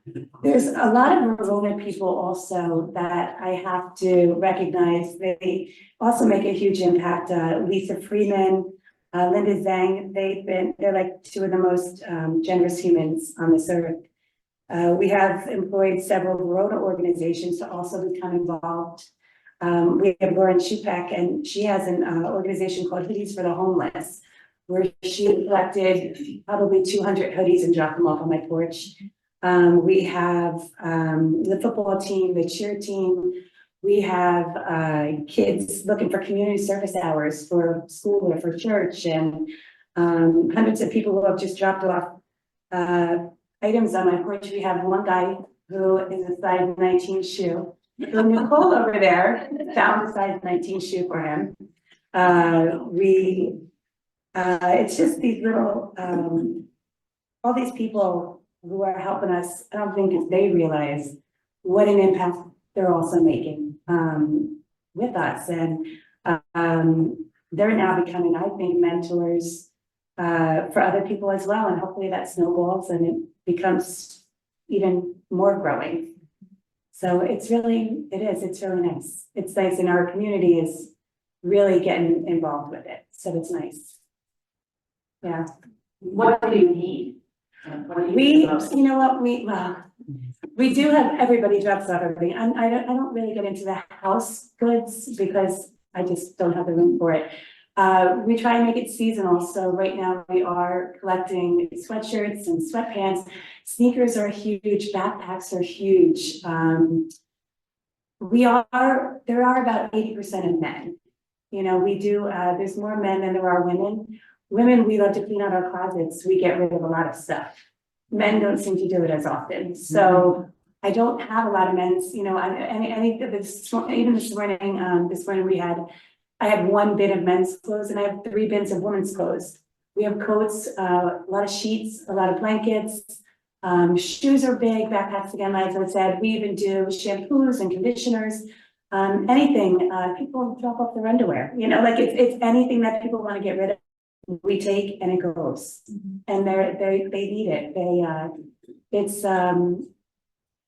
there's a lot of Verona people also that I have to recognize. They also make a huge impact. Lisa Freeman, Linda Zhang, they're like two of the most generous humans on this earth. We have employed several Verona organizations to also become involved. We have Lauren Shupak, and she has an organization called Hoodies for the Homeless, where she collected probably 200 hoodies and dropped them off on my porch. We have the football team, the cheer team. We have kids looking for community service hours for school or for church, and hundreds of people who have just dropped off items on my porch. We have one guy who is a size 19 shoe. So Nicole over there found a size 19 shoe for him. It's just these little, all these people who are helping us. I don't think they realize what an impact they're also making with us. And they're now becoming, I think, mentors for other people as well. And hopefully that snowballs and it becomes even more growing. So it's really nice. It's nice, and our community is really getting involved with it. So it's nice. Yeah. What do you need? We do have everybody drops off everything. I don't really get into the house goods because I just don't have the room for it. We try and make it seasonal. So right now we are collecting sweatshirts and sweatpants. Sneakers are huge, backpacks are huge. There are about 80% of men. There's more men than there are women. Women, we love to clean out our closets. We get rid of a lot of stuff. Men don't seem to do it as often. So I don't have a lot of men's, even this morning I had one bin of men's clothes and I have 3 bins of women's clothes. We have coats, a lot of sheets, a lot of blankets, shoes are big, backpacks again, like I said. We even do shampoos and conditioners, anything. People drop off their underwear, it's anything that people want to get rid of. We take and it goes, and they need it.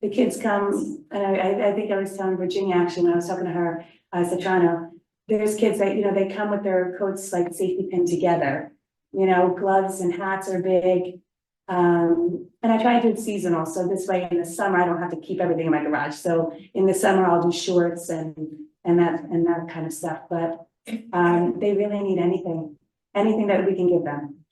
The kids come, and I think I was telling Virginia actually when I was talking to her, Soprano. There's kids that they come with their coats like safety pinned together. Gloves and hats are big, and I try to do it seasonal. So this way, in the summer, I don't have to keep everything in my garage. So in the summer, I'll do shorts and that kind of stuff. But they really need anything that we can give them.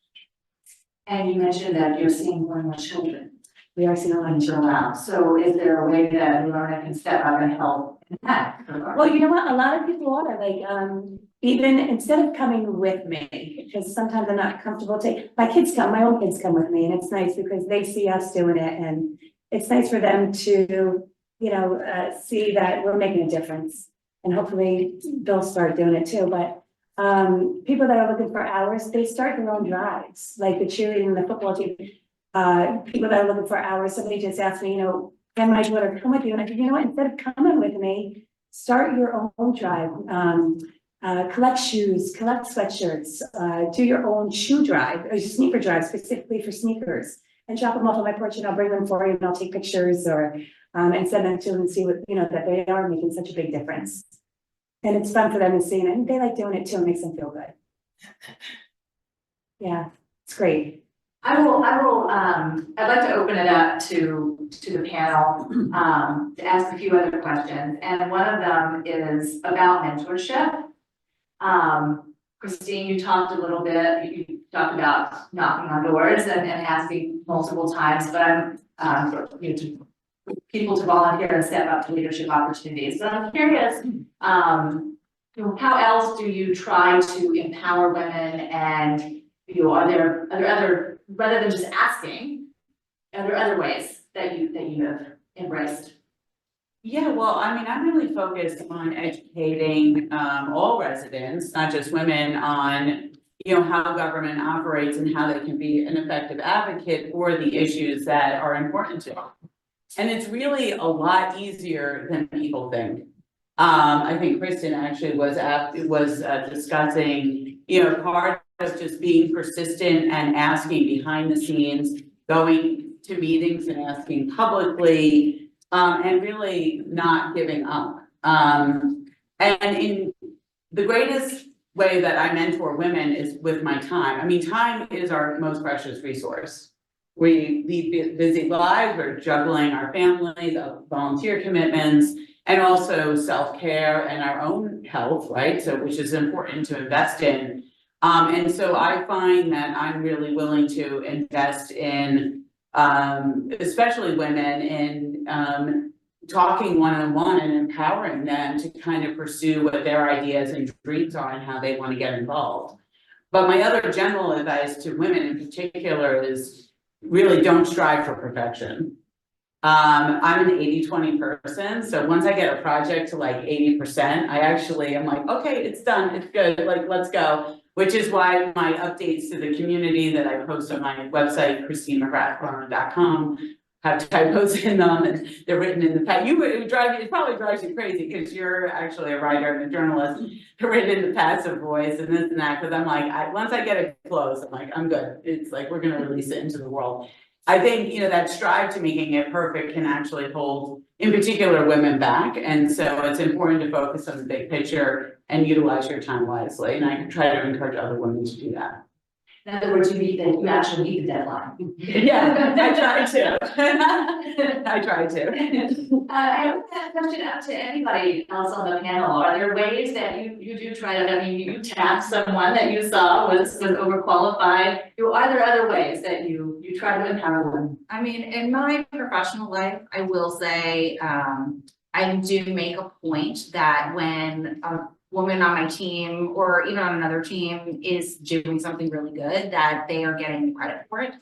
And you mentioned that you're seeing more and more children. We are seeing a lot of children. Wow. So is there a way that Verona can step up and help in that regard? Well, you know what? A lot of people are like, even instead of coming with me, because sometimes I'm not comfortable my own kids come with me, and it's nice because they see us doing it, and it's nice for them to, see that we're making a difference, and hopefully they'll start doing it too. But people that are looking for hours, they start their own drives, like the cheerleading and the football team. People that are looking for hours, somebody just asked me, can my daughter come with you? And I said, instead of coming with me, start your own drive. Collect shoes, collect sweatshirts, do your own shoe drive, or sneaker drive specifically for sneakers, and drop them off on my porch, and I'll bring them for you, and I'll take pictures and send them to them and see what, that they are making such a big difference. And it's fun for them to see, and they like doing it too. It makes them feel good. Yeah, it's great. I'd like to open it up to the panel, to ask a few other questions. And one of them is about mentorship. Christine, you talked a little bit, you talked about knocking on doors and asking multiple times, but people to volunteer and step up to leadership opportunities. So I'm curious, how else do you try to empower women, and are there other, rather than just asking, are there other ways that you have embraced? Yeah, well, I'm really focused on educating all residents, not just women, on how government operates and how they can be an effective advocate for the issues that are important to them. And it's really a lot easier than people think. I think Kristen actually was discussing, part of just being persistent and asking behind the scenes, going to meetings and asking publicly, and really not giving up. And in the greatest way that I mentor women is with my time. I mean, time is our most precious resource. We lead busy lives, we're juggling our families, volunteer commitments, and also self-care and our own health, right? So, which is important to invest in. And so I find that I'm really willing to invest in, especially women, in talking one-on-one and empowering them to kind of pursue what their ideas and dreams are and how they want to get involved. But my other general advice to women in particular is really don't strive for perfection. I'm an 80-20 person, so once I get a project to like 80%, I'm like, okay, it's done, it's good, like, let's go. Which is why my updates to the community that I post on my website, christinemcgrath.com, have typos in them, and they're written in the past. It probably drives you crazy because you're actually a writer and a journalist. They're written in the passive voice and this and that, because I'm like, once I get it closed, I'm like, I'm good. It's like, we're gonna release it into the world. I think, that strive to making it perfect can actually hold, in particular, women back. And so it's important to focus on the big picture and utilize your time wisely. And I try to encourage other women to do that. In other words, you actually meet the deadline. Yeah, I try to. I try to. I have a question out to anybody else on the panel. Are there ways that you do try to, you task someone that you saw was overqualified? Are there other ways that you try to empower them? I mean, in my professional life, I will say, I do make a point that when a woman on my team or even on another team is doing something really good, that they are getting credit for it.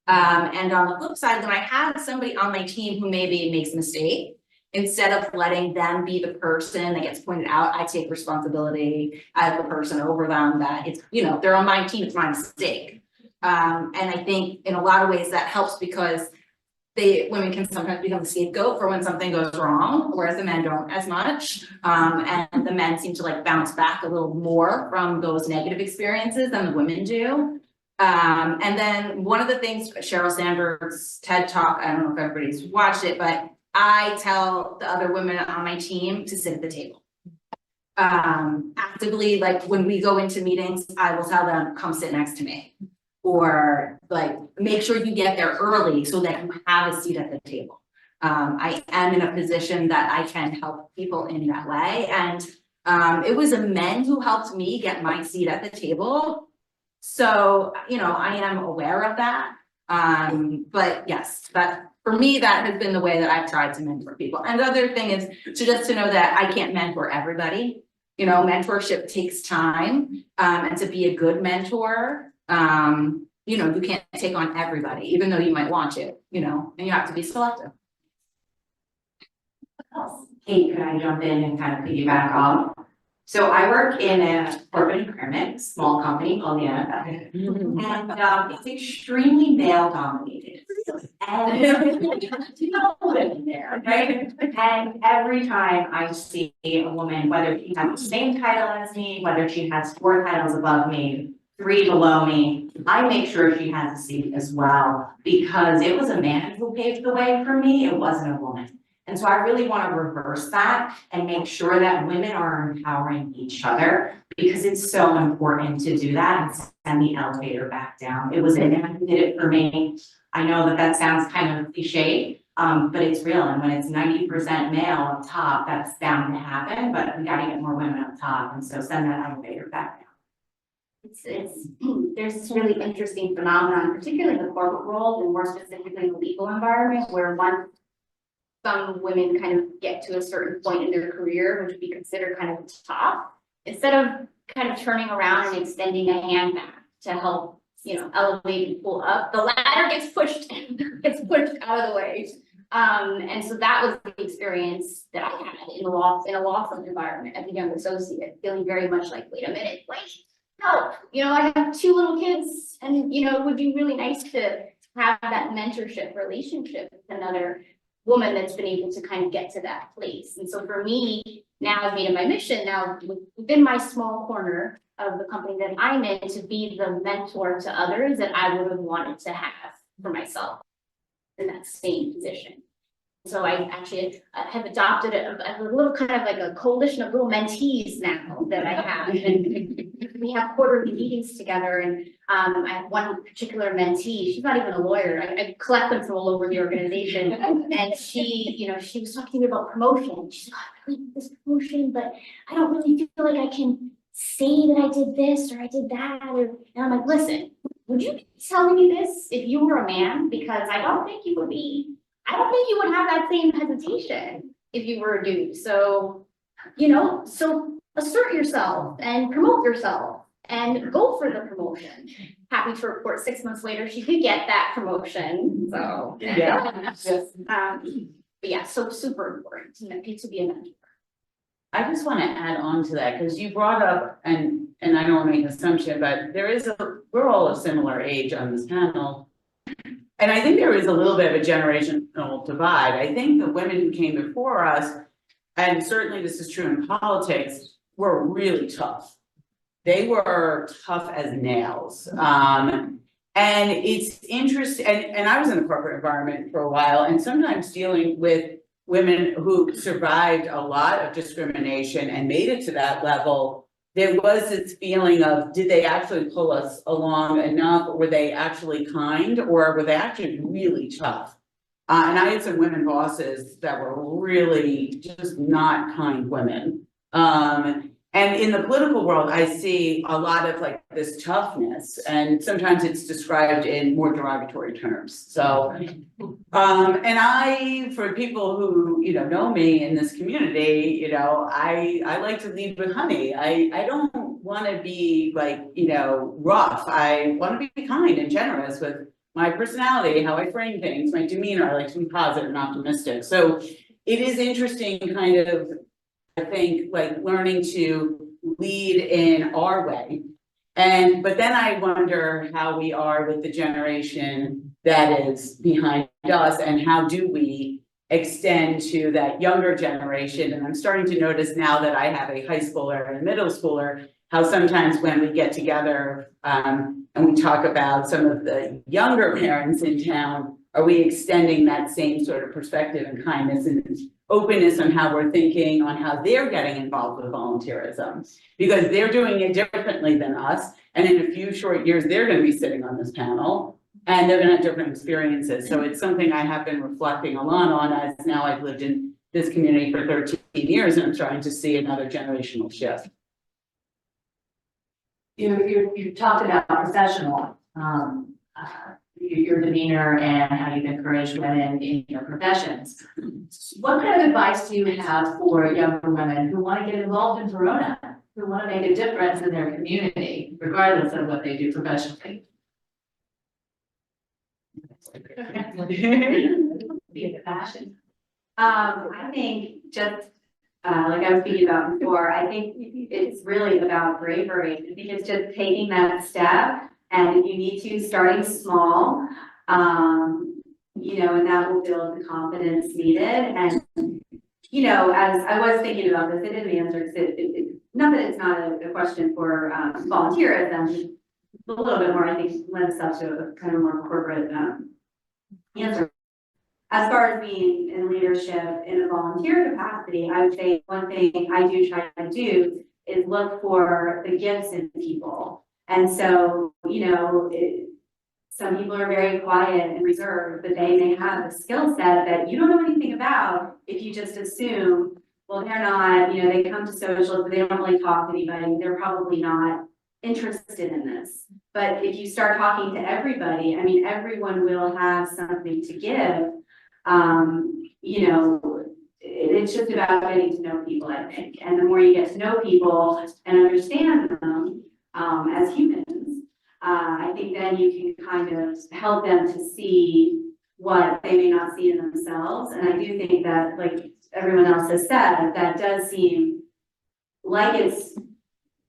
And on the flip side, when I have somebody on my team who maybe makes a mistake, instead of letting them be the person that gets pointed out, I take responsibility as the person over them that it's, they're on my team, it's my mistake. And I think in a lot of ways that helps because women can sometimes become the scapegoat for when something goes wrong, whereas the men don't as much. And the men seem to like bounce back a little more from those negative experiences than the women do. And then one of the things, Sheryl Sandberg's TED Talk, I don't know if everybody's watched it, but I tell the other women on my team to sit at the table. Actively, like when we go into meetings, I will tell them, come sit next to me. Or like, make sure you get there early so that you have a seat at the table. I am in a position that I can help people in that way. And it was a men who helped me get my seat at the table. So, I am aware of that. But yes, that for me, that has been the way that I've tried to mentor people. And the other thing is to know that I can't mentor everybody. Mentorship takes time, and to be a good mentor, you can't take on everybody, even though you might want to, and you have to be selective. Kate, could I jump in and kind of piggyback off? So I work in a corporate environment, small company called the NFL. And it's extremely male dominated. And there, right? And every time I see a woman, whether she has the same title as me, whether she has 4 titles above me, 3 below me, I make sure she has a seat as well, because it was a man who paved the way for me, it wasn't a woman. And so I really want to reverse that and make sure that women are empowering each other, because it's so important to do that and send the elevator back down. It was a man who did it for me. I know that sounds kind of cliche, but it's real. And when it's 90% male up top, that's bound to happen, but we got to get more women up top. And so send that elevator back down. There's this really interesting phenomenon, particularly in the corporate world and more specifically in the legal environment, where some women kind of get to a certain point in their career, which would be considered kind of the top, instead of kind of turning around and extending a hand back to help, elevate and pull up, the ladder gets pushed out of the way. And so that was the experience that I had in a law firm environment as a young associate, feeling very much like, wait a minute, help, I have 2 little kids, and it would be really nice to have that mentorship relationship with another woman that's been able to kind of get to that place. And so for me, now I've made it my mission now within my small corner of the company that I'm in to be the mentor to others that I would have wanted to have for myself in that same position. So I actually have adopted a little kind of like a coalition of little mentees now that I have. And we have quarterly meetings together, and I have one particular mentee, she's not even a lawyer, I collect them from all over the organization. And she, you know, she was talking to me about promotion. She's like, oh, I really want this promotion, but I don't really feel like I can say that I did this or I did that. And I'm like, listen, would you be telling me this if you were a man? Because I don't think you would have that same hesitation if you were a dude. So, you know, so assert yourself and promote yourself and go for the promotion. Happy to report 6 months later, she did get that promotion. So, but yeah, so super important to be a mentor. I just want to add on to that, because you brought up, and I don't want to make an assumption, but we're all a similar age on this panel. And I think there is a little bit of a generational divide. I think the women who came before us, and certainly this is true in politics, were really tough. They were tough as nails. And it's interesting, and I was in the corporate environment for a while, and sometimes dealing with women who survived a lot of discrimination and made it to that level, there was this feeling of, did they actually pull us along enough? Were they actually kind, or were they actually really tough? And I had some women bosses that were really just not kind women. And in the political world, I see a lot of like this toughness, and sometimes it's described in more derogatory terms. So, and for people who, you know me in this community, you know, I like to lead with honey. I don't want to be like, you know, rough. I want to be kind and generous with my personality, how I frame things, my demeanor. I like to be positive and optimistic. So it is interesting kind of, I think, like learning to lead in our way. But then I wonder how we are with the generation that is behind us, and how do we extend to that younger generation. And I'm starting to notice now that I have a high schooler and a middle schooler, how sometimes when we get together and we talk about some of the younger parents in town, are we extending that same sort of perspective and kindness and openness on how we're thinking, on how they're getting involved with volunteerism, because they're doing it differently than us. And in a few short years, they're going to be sitting on this panel and they're going to have different experiences. So it's something I have been reflecting a lot on, as now I've lived in this community for 13 years and I'm trying to see another generational shift. You talked about professional, your demeanor and how you've encouraged women in your professions. What kind of advice do you have for younger women who want to get involved in Verona, who want to make a difference in their community, regardless of what they do professionally? Be a passion. I think just like I was speaking about before, I think it's really about bravery. I think it's just taking that step. And you need to, starting small, you know, and that will build the confidence needed. And, you know, as I was thinking about this, I didn't answer, because not that it's not a question for volunteerism, a little bit more, I think, lends itself to a kind of more corporate answer. As far as being in leadership in a volunteer capacity, I would say one thing I do try to do is look for the gifts in people. And so, you know, some people are very quiet and reserved, but they may have a skill set that you don't know anything about if you just assume, well, they're not, you know, they come to socials, but they don't really talk to anybody. They're probably not interested in this. But if you start talking to everybody, I mean, everyone will have something to give. You know, it's just about getting to know people, I think. And the more you get to know people and understand them, as humans, I think then you can kind of help them to see what they may not see in themselves. And I do think that, like everyone else has said, that does seem like it's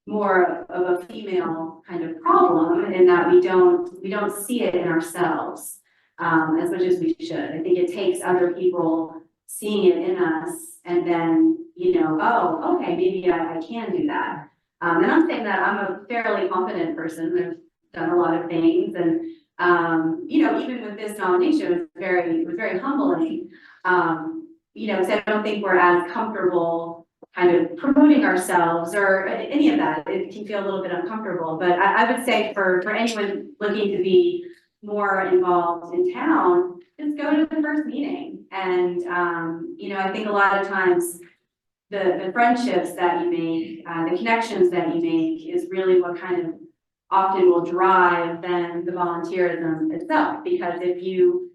more of a female kind of problem, in that we don't see it in ourselves. as much as we should. I think it takes other people seeing it in us and then, you know, oh, okay, maybe I can do that. And I'm saying that I'm a fairly confident person. I've done a lot of things and, you know, even with this nomination, it was very humbling. You know, because I don't think we're as comfortable kind of promoting ourselves or any of that. It can feel a little bit uncomfortable, but I would say for anyone looking to be more involved in town, just go to the first meeting. And, you know, I think a lot of times the friendships that you make, the connections that you make is really what kind of often will drive then the volunteerism itself. Because if you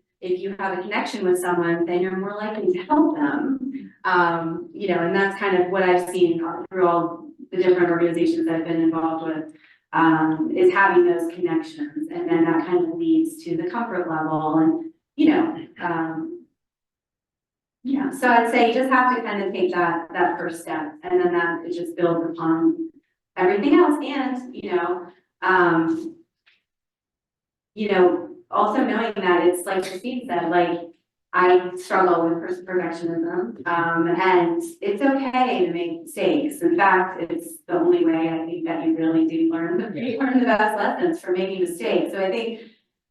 have a connection with someone, then you're more likely to help them. You know, and that's kind of what I've seen through all the different organizations I've been involved with, is having those connections. And then that kind of leads to the comfort level and, you know, yeah, so I'd say you just have to kind of take that first step, and then that it just builds upon everything else. And, you know, also knowing that it's like Christine said, like, I struggle with perfectionism, and it's okay to make mistakes. In fact, it's the only way I think that you really do learn the best lessons for making mistakes. So I think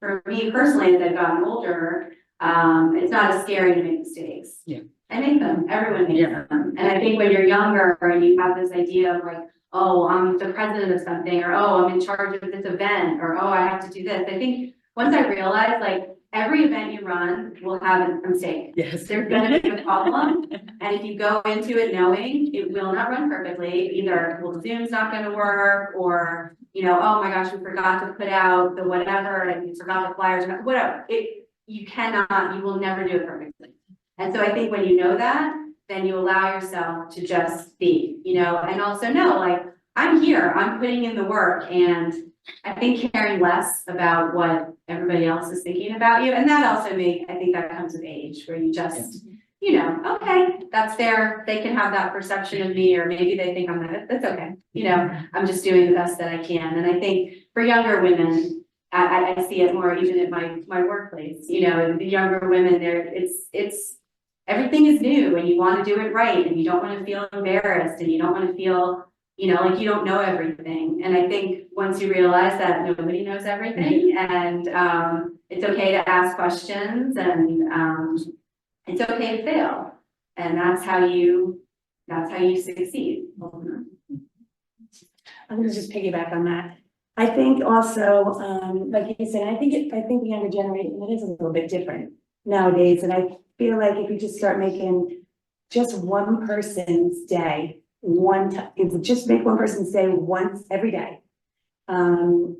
for me personally, as I've gotten older, it's not as scary to make mistakes. Yeah. I make them, everyone makes them. And I think when you're younger and you have this idea of like, oh, I'm the president of something, or oh, I'm in charge of this event, or oh, I have to do this. I think once I realized like every event you run will have a mistake. Yes. There's gonna be a problem. And if you go into it knowing it will not run perfectly, either well, Zoom's not gonna work, or, you know, oh my gosh, we forgot to put out the whatever, and you forgot the flyers, whatever. You will never do it perfectly. And so I think when you know that, then you allow yourself to just be, you know, and also know, like, I'm here, I'm putting in the work, and I think caring less about what everybody else is thinking about you. And that also I think that comes with age, where you just, you know, okay, that's they can have that perception of me, or maybe they think I'm not, that's okay. You know, I'm just doing the best that I can. And I think for younger women, I see it more even at my workplace, you know, the younger women there, it's everything is new and you want to do it right, and you don't want to feel embarrassed, and you don't want to feel, you know, like you don't know everything. And I think once you realize that nobody knows everything, and it's okay to ask questions, and it's okay to fail, and that's how you succeed. I'm gonna just piggyback on that. I think also, like you said, I think the younger generation, it is a little bit different nowadays. And I feel like if you just start making just one person's day, just make one person's day once every day, and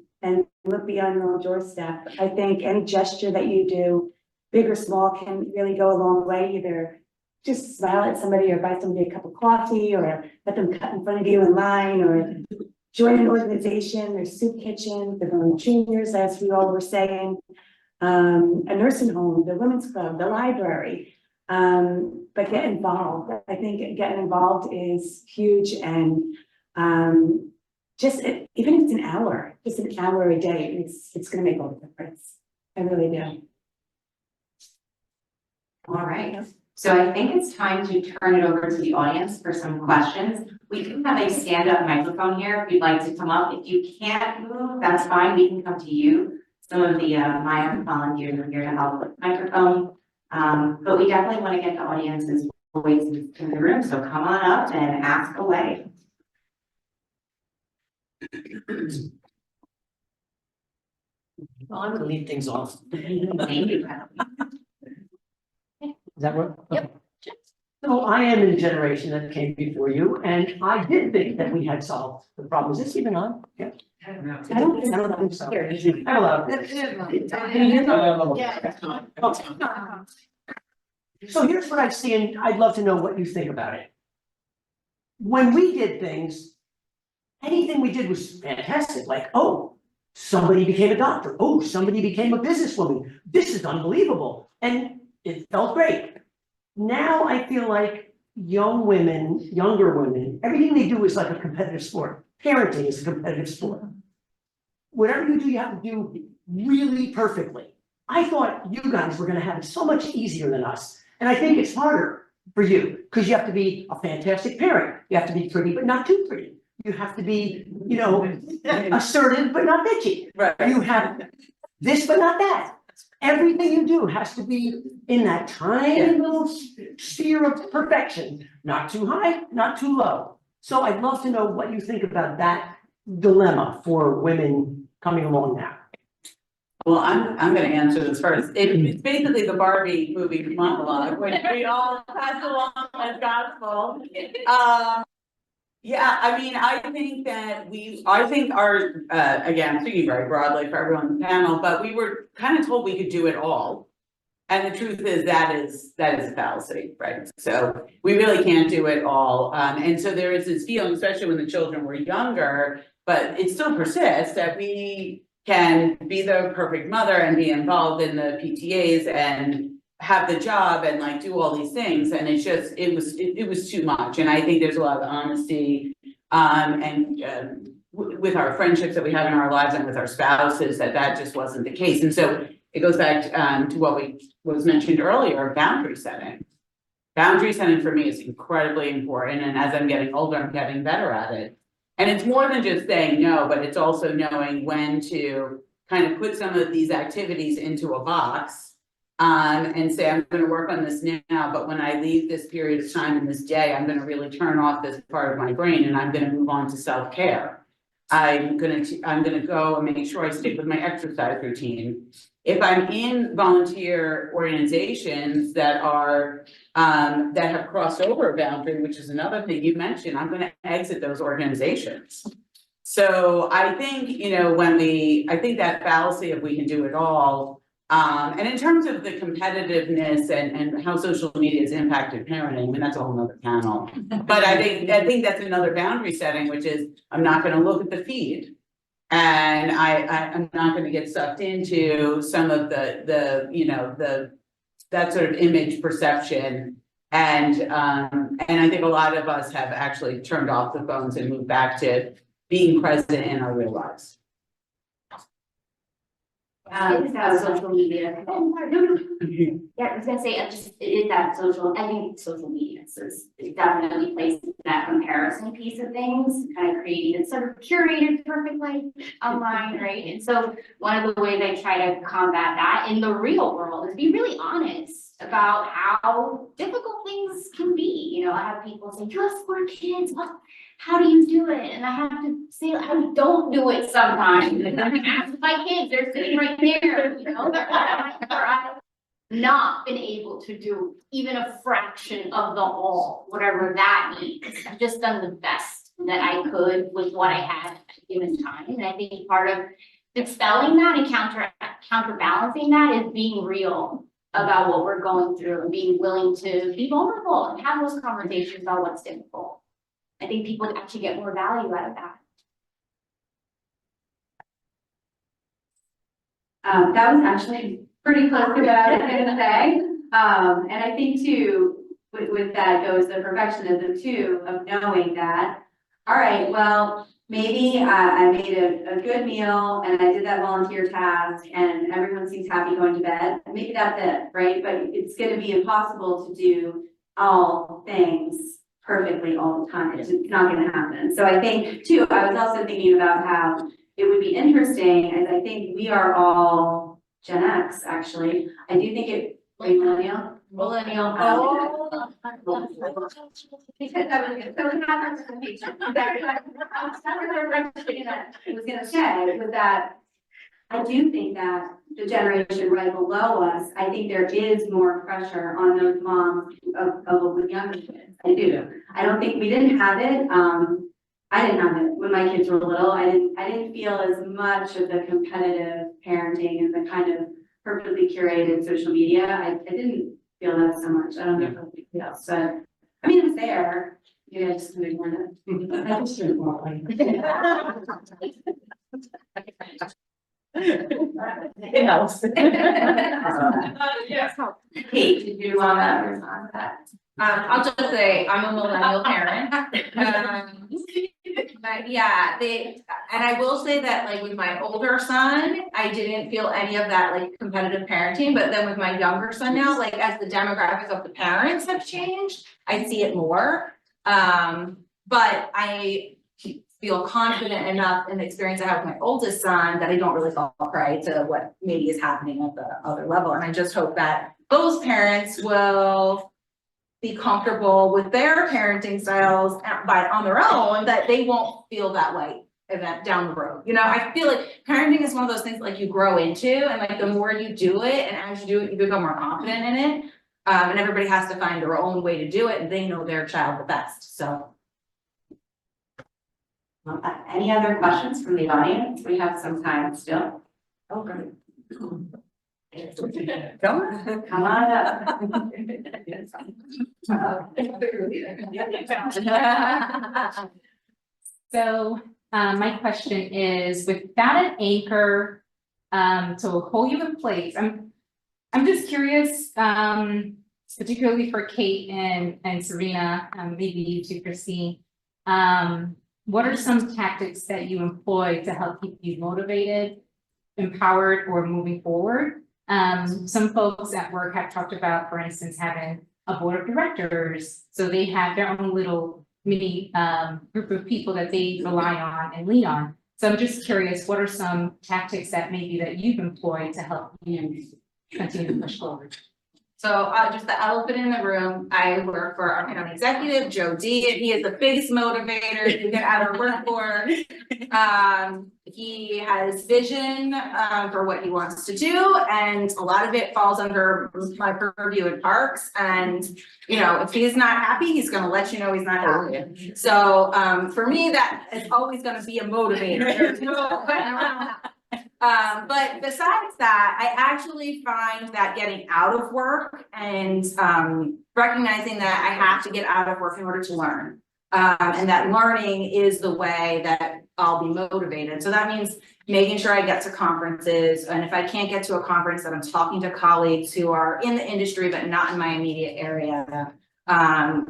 look beyond your doorstep. I think any gesture that you do, big or small, can really go a long way. Either just smile at somebody, or buy somebody a cup of coffee, or let them cut in front of you in line, or join an organization. There's soup kitchens, the Verona juniors, as we all were saying, a nursing home, the women's club, the library. But get involved. I think getting involved is huge, and even if it's an hour, just an hour a day, it's going to make all the difference. I really do. All right, so I think it's time to turn it over to the audience for some questions. We do have a stand-up microphone here if you'd like to come up. If you can't move, that's fine, we can come to you. Some of the MIAAC volunteers are here to help with the microphone. But we definitely want to get the audience's voices in the room, so come on up and ask away. Well, I'm gonna lead things off. Thank you. Does that work? Yep. Okay. So I am in the generation that came before you, and I did think that we had solved the problem. Is this even on? Yeah. I don't think so. Here. I'm allowed. So here's what I've seen. I'd love to know what you think about it. When we did things, anything we did was fantastic. Like, oh, somebody became a doctor. Oh, somebody became a businesswoman. This is unbelievable. And it felt great. Now I feel like younger women, everything they do is like a competitive sport. Parenting is a competitive sport. Whatever you do, you have to do really perfectly. I thought you guys were gonna have it so much easier than us, and I think it's harder for you, because you have to be a fantastic parent, you have to be pretty but not too pretty. You have to be, you know, assertive but not bitchy. Right. You have this but not that. Everything you do has to be in that tiny little sphere of perfection, not too high, not too low. So I'd love to know what you think about that dilemma for women coming along now. Well, I'm gonna answer this first. It's basically the Barbie movie monologue, which we all pass along as gospel. Yeah, I mean, I think that I think our, again, speaking very broadly for everyone on the panel, but we were kind of told we could do it all. And the truth is that is a fallacy, right? So we really can't do it all. And so there is this feeling, especially when the children were younger, but it still persists, that we can be the perfect mother and be involved in the PTAs and have the job and like do all these things. And it's just, it was too much. And I think there's a lot of honesty with our friendships that we have in our lives and with our spouses, that just wasn't the case. And so it goes back to what was mentioned earlier, boundary setting. Boundary setting for me is incredibly important. And as I'm getting older, I'm getting better at it. And it's more than just saying no, but it's also knowing when to kind of put some of these activities into a box and say, I'm going to work on this now, but when I leave this period of time in this day, I'm going to really turn off this part of my brain and I'm going to move on to self-care. I'm going to go and make sure I stick with my exercise routine. If I'm in volunteer organizations that are that have crossed over a boundary, which is another thing you mentioned, I'm going to exit those organizations. So I think, you know, I think that fallacy of we can do it all, and in terms of the competitiveness and how social media has impacted parenting, I mean, that's a whole nother panel. But I think that's another boundary setting, which is I'm not going to look at the feed. And I'm not going to get sucked into some of that sort of image perception. And I think a lot of us have actually turned off the phones and moved back to being present in our real lives. It is that social media. Yeah, I was gonna say, it is that I think social media it definitely plays that comparison piece of things, kind of creating a sort of curated perfect life online, right? And so one of the ways I try to combat that in the real world is be really honest about how difficult things can be. You know, I have people say, you have 4 kids, how do you do it? And I have to say, I don't do it sometimes. Ask my kids, they're sitting right there, you know, I've not been able to do even a fraction of the whole, whatever that means. I've just done the best that I could with what I had at a given time. And I think part of dispelling that and counterbalancing that is being real about what we're going through and being willing to be vulnerable and have those conversations about what's difficult. I think people actually get more value out of that. That was actually pretty close to what I was gonna say. And I think too, with that goes the perfectionism too, of knowing that, all right, well, maybe I made a good meal and I did that volunteer task and everyone seems happy going to bed. Maybe that's it, right? But it's gonna be impossible to do all things perfectly all the time. It's not gonna happen. So I think too, I was also thinking about how it would be interesting, as I think we are all Gen X, actually. I do think it, are you millennial? Millennial. Oh. Because I was gonna say was that I do think that the generation right below us, I think there is more pressure on those moms of younger kids. I do. I don't think we didn't have it. I didn't have it when my kids were little. I didn't feel as much of the competitive parenting and the kind of perfectly curated social media. I didn't feel that so much. I don't know if other people else, but I mean, it was there. Yeah, I just couldn't ignore it. I just didn't want It helps. Yes. Kate, did you want to respond to that? I'll just say, I'm a millennial parent. But yeah, and I will say that like with my older son, I didn't feel any of that like competitive parenting, but then with my younger son now, like as the demographics of the parents have changed, I see it more. But I feel confident enough in the experience I have with my oldest son that I don't really fall prey to what maybe is happening at the other level. And I just hope that those parents will be comfortable with their parenting styles on their own, that they won't feel that way event down the road. You know, I feel like parenting is one of those things like you grow into, and like the more you do it, and as you do it, you become more confident in it. And everybody has to find their own way to do it, and they know their child the best, so. Any other questions from the audience? We have some time still. Oh, great. Come on up. So, my question is, without an anchor, to hold you in place, I'm just curious, particularly for Kate and Sarina, maybe you too, Christine. What are some tactics that you employ to help keep you motivated, empowered, or moving forward? Some folks at work have talked about, for instance, having a board of directors. So they have their own little mini group of people that they rely on and lean on. So I'm just curious, what are some tactics that maybe that you've employed to help you continue to push forward? So just the elephant in the room, I work for our county executive, Joe D, and he is the biggest motivator to get out of work for. He has vision for what he wants to do, and a lot of it falls under my purview in parks. And you know, if he's not happy, he's going to let you know he's not happy. So for me, that is always going to be a motivator. But besides that, I actually find that getting out of work and recognizing that I have to get out of work in order to learn. And that learning is the way that I'll be motivated. So that means making sure I get to conferences. And if I can't get to a conference, that I'm talking to colleagues who are in the industry, but not in my immediate area.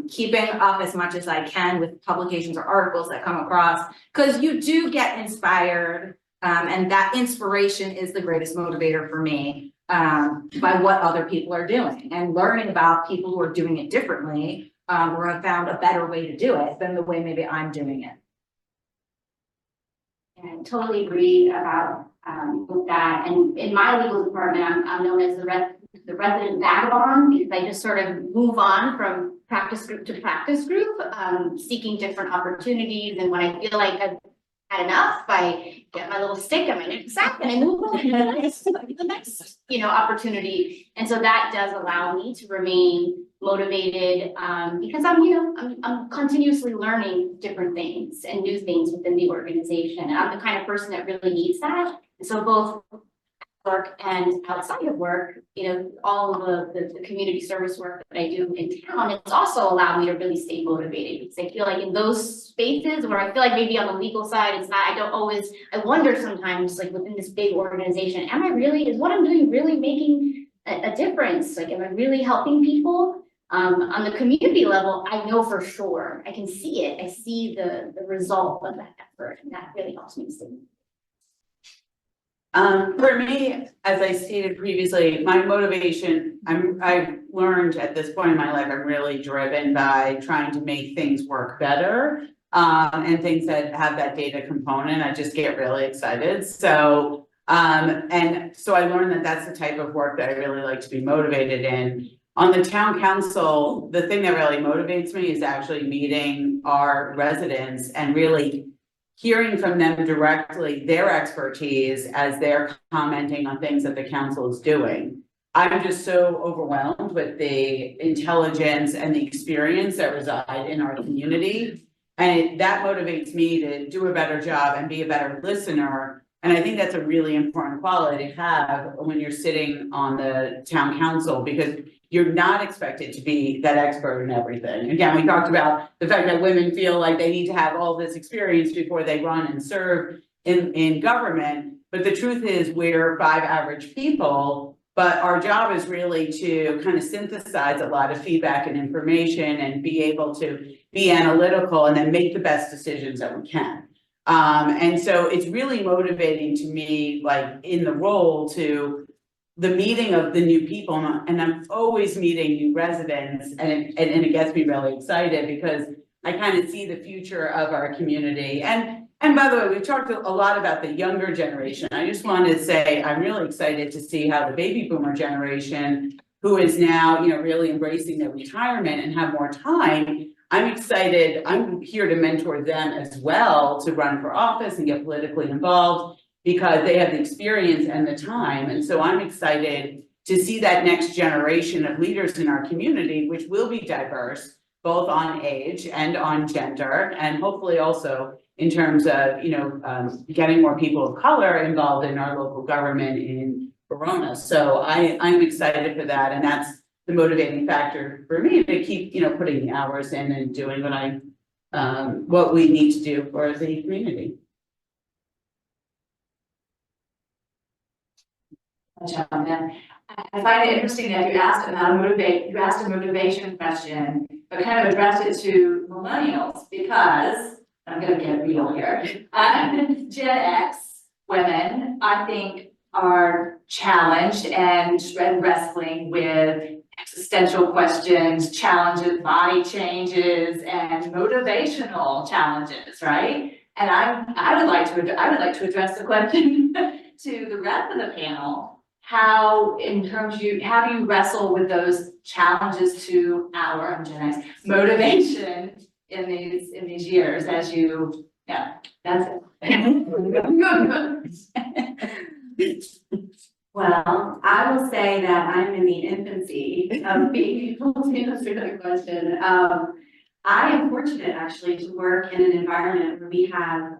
Keeping up as much as I can with publications or articles that come across, because you do get inspired. And that inspiration is the greatest motivator for me, by what other people are doing, and learning about people who are doing it differently, or have found a better way to do it than the way maybe I'm doing it. And I totally agree about with that. And in my legal department, I'm known as the resident vagabond, because I just sort of move on from practice group to practice group, seeking different opportunities. And when I feel like I've had enough, I get my little stick and my knapsack and I move on to the next, opportunity. And so that does allow me to remain motivated, because I'm continuously learning different things and new things within the organization. And I'm the kind of person that really needs that. And so both work and outside of work, all of the community service work that I do in town, it's also allowed me to really stay motivated, because I feel like in those spaces where I feel like maybe on the legal side, it's not, I wonder sometimes, like within this big organization, is what I'm doing really making a difference? Like, am I really helping people? On the community level, I know for sure, I can see it. I see the result of that effort, and that really helps me stay. For me, as I stated previously, my motivation, I've learned at this point in my life, I'm really driven by trying to make things work better, and things that have that data component. I just get really excited. So, and so I learned that that's the type of work that I really like to be motivated in. On the town council, the thing that really motivates me is actually meeting our residents and really hearing from them directly their expertise as they're commenting on things that the council is doing. I'm just so overwhelmed with the intelligence and the experience that reside in our community. And that motivates me to do a better job and be a better listener. And I think that's a really important quality to have when you're sitting on the town council, because you're not expected to be that expert in everything. Again, we talked about the fact that women feel like they need to have all this experience before they run and serve in government. But the truth is, we're 5 average people But our job is really to kind of synthesize a lot of feedback and information and be able to be analytical and then make the best decisions that we can. And so it's really motivating to me, like in the role to the meeting of the new people, and I'm always meeting new residents, and it gets me really excited because I kind of see the future of our community. And by the way, we've talked a lot about the younger generation. I just wanted to say, I'm really excited to see how the baby boomer generation, who is now, really embracing their retirement and have more time. I'm excited. I'm here to mentor them as well to run for office and get politically involved because they have the experience and the time. And so I'm excited to see that next generation of leaders in our community, which will be diverse, both on age and on gender, and hopefully also in terms of, getting more people of color involved in our local government in Verona. So I'm excited for that. And that's the motivating factor for me to keep, putting the hours in and doing what we need to do for the community. I find it interesting that you asked a motivation question, but kind of addressed it to millennials because I'm gonna get real here. Gen X women, I think, are challenged and wrestling with existential questions, challenges, body changes, and motivational challenges, right? And I would like to address the question to the rest of the panel. How, in terms how do you wrestle with those challenges to our Gen X motivation in these years as you, that's it. Well, I will say that I'm in the infancy of being able to answer that question. I am fortunate actually to work in an environment where we have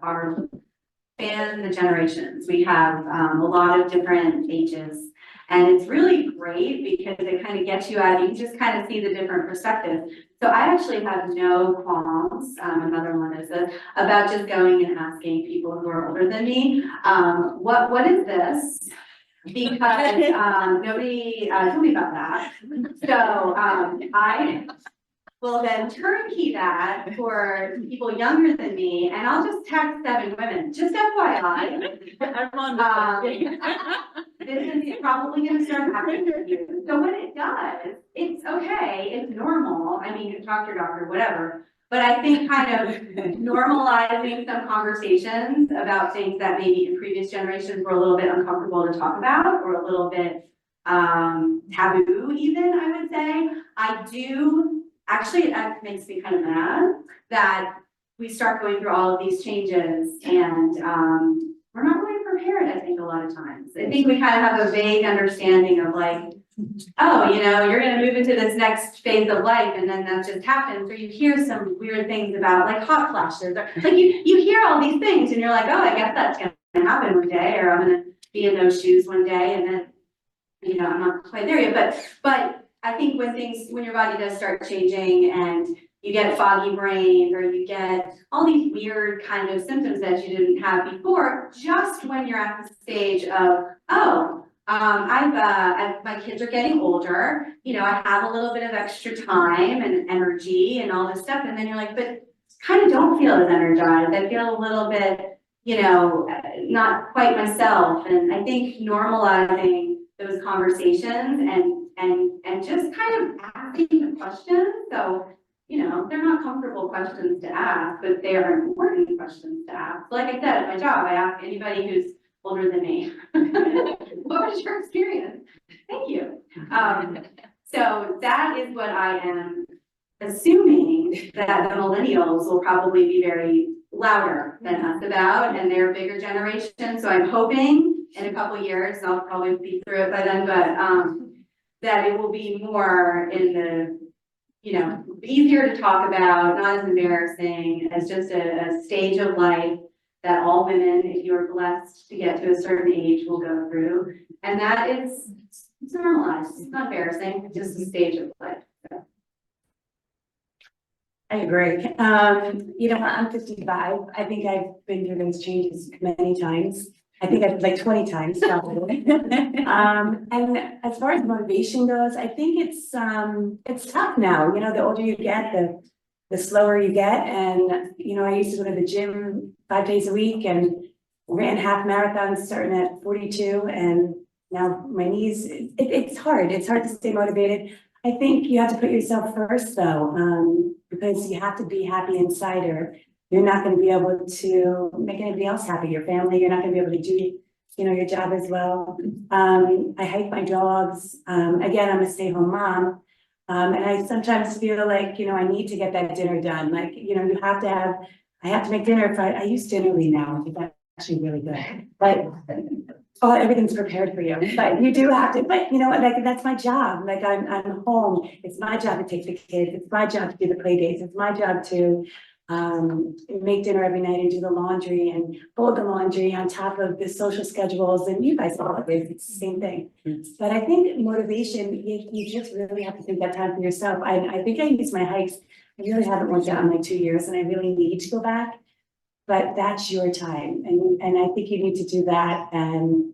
span the generations. We have a lot of different ages, and it's really great because it kind of gets you out. You can just kind of see the different perspectives. So I actually have no qualms, my mother-in-law knows this, about just going and asking people who are older than me, what is this? Because nobody told me about that. So I will then turnkey that for people younger than me, and I'll just text 7 women, just FYI. This is probably gonna start happening to you. So when it does, it's okay, it's normal. I mean, you talk to your doctor, whatever. But I think kind of normalizing some conversations about things that maybe in previous generations were a little bit uncomfortable to talk about, or a little bit taboo even, I would say. I do, actually, it makes me kind of mad that we start going through all of these changes and we're not really prepared, I think, a lot of times. I think we kind of have a vague understanding of like, oh, you're gonna move into this next phase of life and then that just happens. Or you hear some weird things about like hot flashes, or like you hear all these things and you're like, oh, I guess that's gonna happen one day, or I'm gonna be in those shoes one day, and then, I'm not quite there yet. But I think when your body does start changing and you get foggy brain, or you get all these weird kind of symptoms that you didn't have before, just when you're at the stage of, oh, my kids are getting older, I have a little bit of extra time and energy and all this stuff. And then you're like, but kind of don't feel as energized. I feel a little bit, not quite myself. And I think normalizing those conversations and just kind of asking the questions. So, they're not comfortable questions to ask, but they are important questions to ask. Like I said, at my job, I ask anybody who's older than me, what was your experience? Thank you. So that is what I am assuming that the millennials will probably be very louder than us about, and they're a bigger generation. So I'm hoping in a couple years, and I'll probably be through it by then, but that it will be more in the, easier to talk about, not as embarrassing, as just a stage of life that all women, if you're blessed to get to a certain age, will go through. And that it's normalized, it's not embarrassing, it's just a stage of life. So. I agree. I'm 55. I think I've been through those changes many times. I think I did like 20 times probably. And as far as motivation goes, I think it's tough now, you know, the older you get, the slower you get. And, you know, I used to go to the gym 5 days a week and ran half marathons starting at 42. And now my knees, it's hard to stay motivated. I think you have to put yourself first though, because you have to be happy inside, or you're not going to be able to make anybody else happy, your family, you're not going to be able to do, you know, your job as well. I hike my dogs. Again, I'm a stay-home mom. And I sometimes feel like, you know, I need to get that dinner done. Like, you know, I have to make dinner. If I use Dinnerly now, which is actually really good. But everything's prepared for you. But you do have to, but you know, like that's my job. Like I'm home. It's my job to take the kids. It's my job to do the play dates. It's my job to make dinner every night and do the laundry and fold the laundry on top of the social schedules. And you guys all agree, it's the same thing. But I think motivation, you just really have to take that time for yourself. I think I use my hikes. I really haven't worked out in like 2 years and I really need to go back, but that's your time. And I think you need to do that and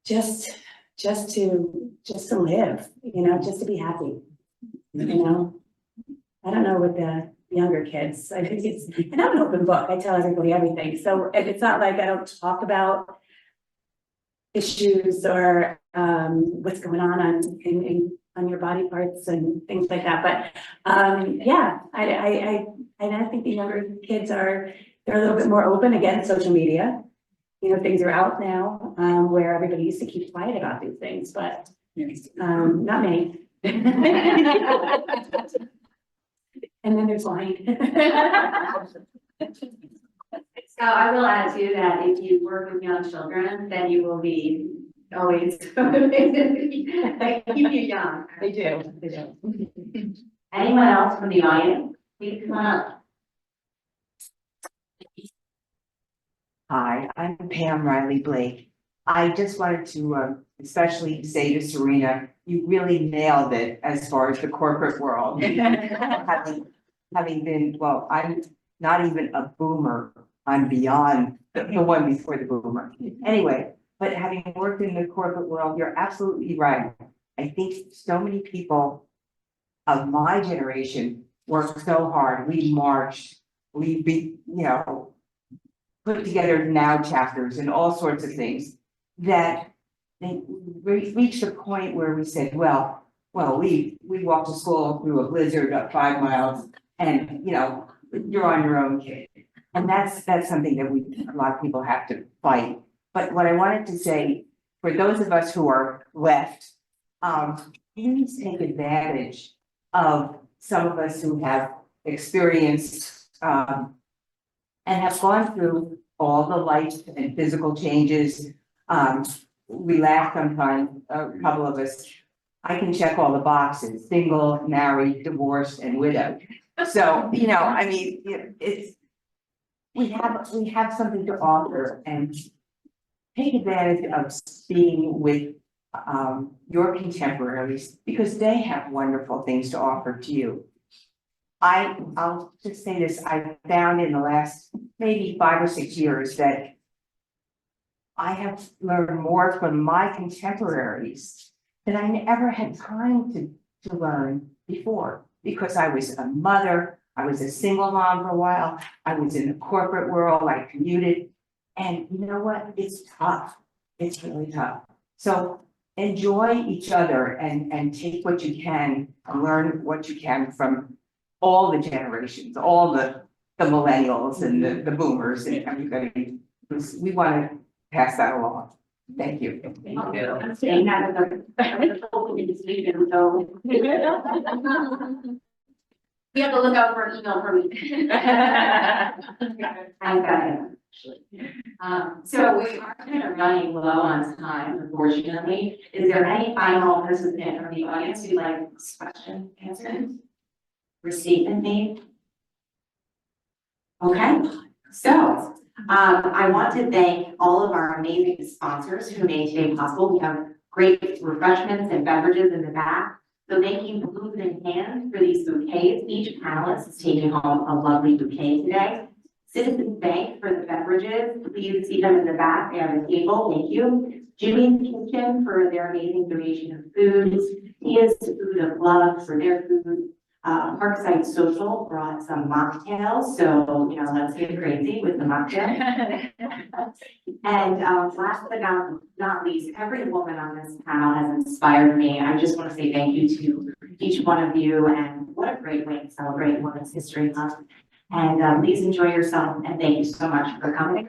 just to live, you know, just to be happy, you know. I don't know what the younger kids, I think it's, and I'm an open book, I tell everybody everything. So it's not like I don't talk about issues or what's going on your body parts and things like that. But yeah, I think the younger kids they're a little bit more open again, social media. You know, things are out now where everybody used to keep quiet about these things, but not me. And then there's lying. So I will add to that, if you work with young children, then you will be always they keep you young. They do. Anyone else from the audience? Please come on up. Hi, I'm Pam Riley Blake. I just wanted to especially say to Sarina, you really nailed it as far as the corporate world. having been, well, I'm not even a boomer, I'm beyond the one before the boomer. Anyway, but having worked in the corporate world, you're absolutely right. I think so many people of my generation worked so hard. We marched, you know, put together now chapters and all sorts of things that they reached a point where we said, well, we walked to school through a blizzard up 5 miles and, you know, you're on your own, kid. And that's something that a lot of people have to fight. But what I wanted to say, for those of us who are left, please take advantage of some of us who have experienced and have gone through all the life and physical changes. We laugh sometimes, a couple of us. I can check all the boxes: single, married, divorced, and widowed. So, you know, I mean, we have something to offer, and take advantage of being with your contemporaries, because they have wonderful things to offer to you. I'll just say this, I found in the last maybe 5 or 6 years that I have learned more from my contemporaries than I never had time to learn before, because I was a mother, I was a single mom for a while, I was in the corporate world, I commuted, and you know what? It's tough. It's really tough. So enjoy each other and take what you can and learn what you can from all the generations, all the millennials and the boomers and everybody. We want to pass that along. Thank you. Thank you. I'm saying that as a student, so. You have to look out for an email from me. I've got it, actually. So we are kind of running low on time, unfortunately. Is there any final participant from the audience who'd like this question answered? Or statement made? Okay, so I want to thank all of our amazing sponsors who made today possible. We have great refreshments and beverages in the back. So thank you, Blues in Hand, for these bouquets. Each panelist is taking home a lovely bouquet today. Citizens Bank for the beverages, please see them in the back, they have a table, thank you. Jimmy's Kitchen for their amazing donation of foods, Tia's Food of Love for their food. Parkside Social brought some mocktails, so, you know, let's get crazy with the mocktail. And, last but not least, every woman on this panel has inspired me. I just want to say thank you to each one of you, and what a great way to celebrate Women's History Month. And, please enjoy yourself, and thank you so much for coming.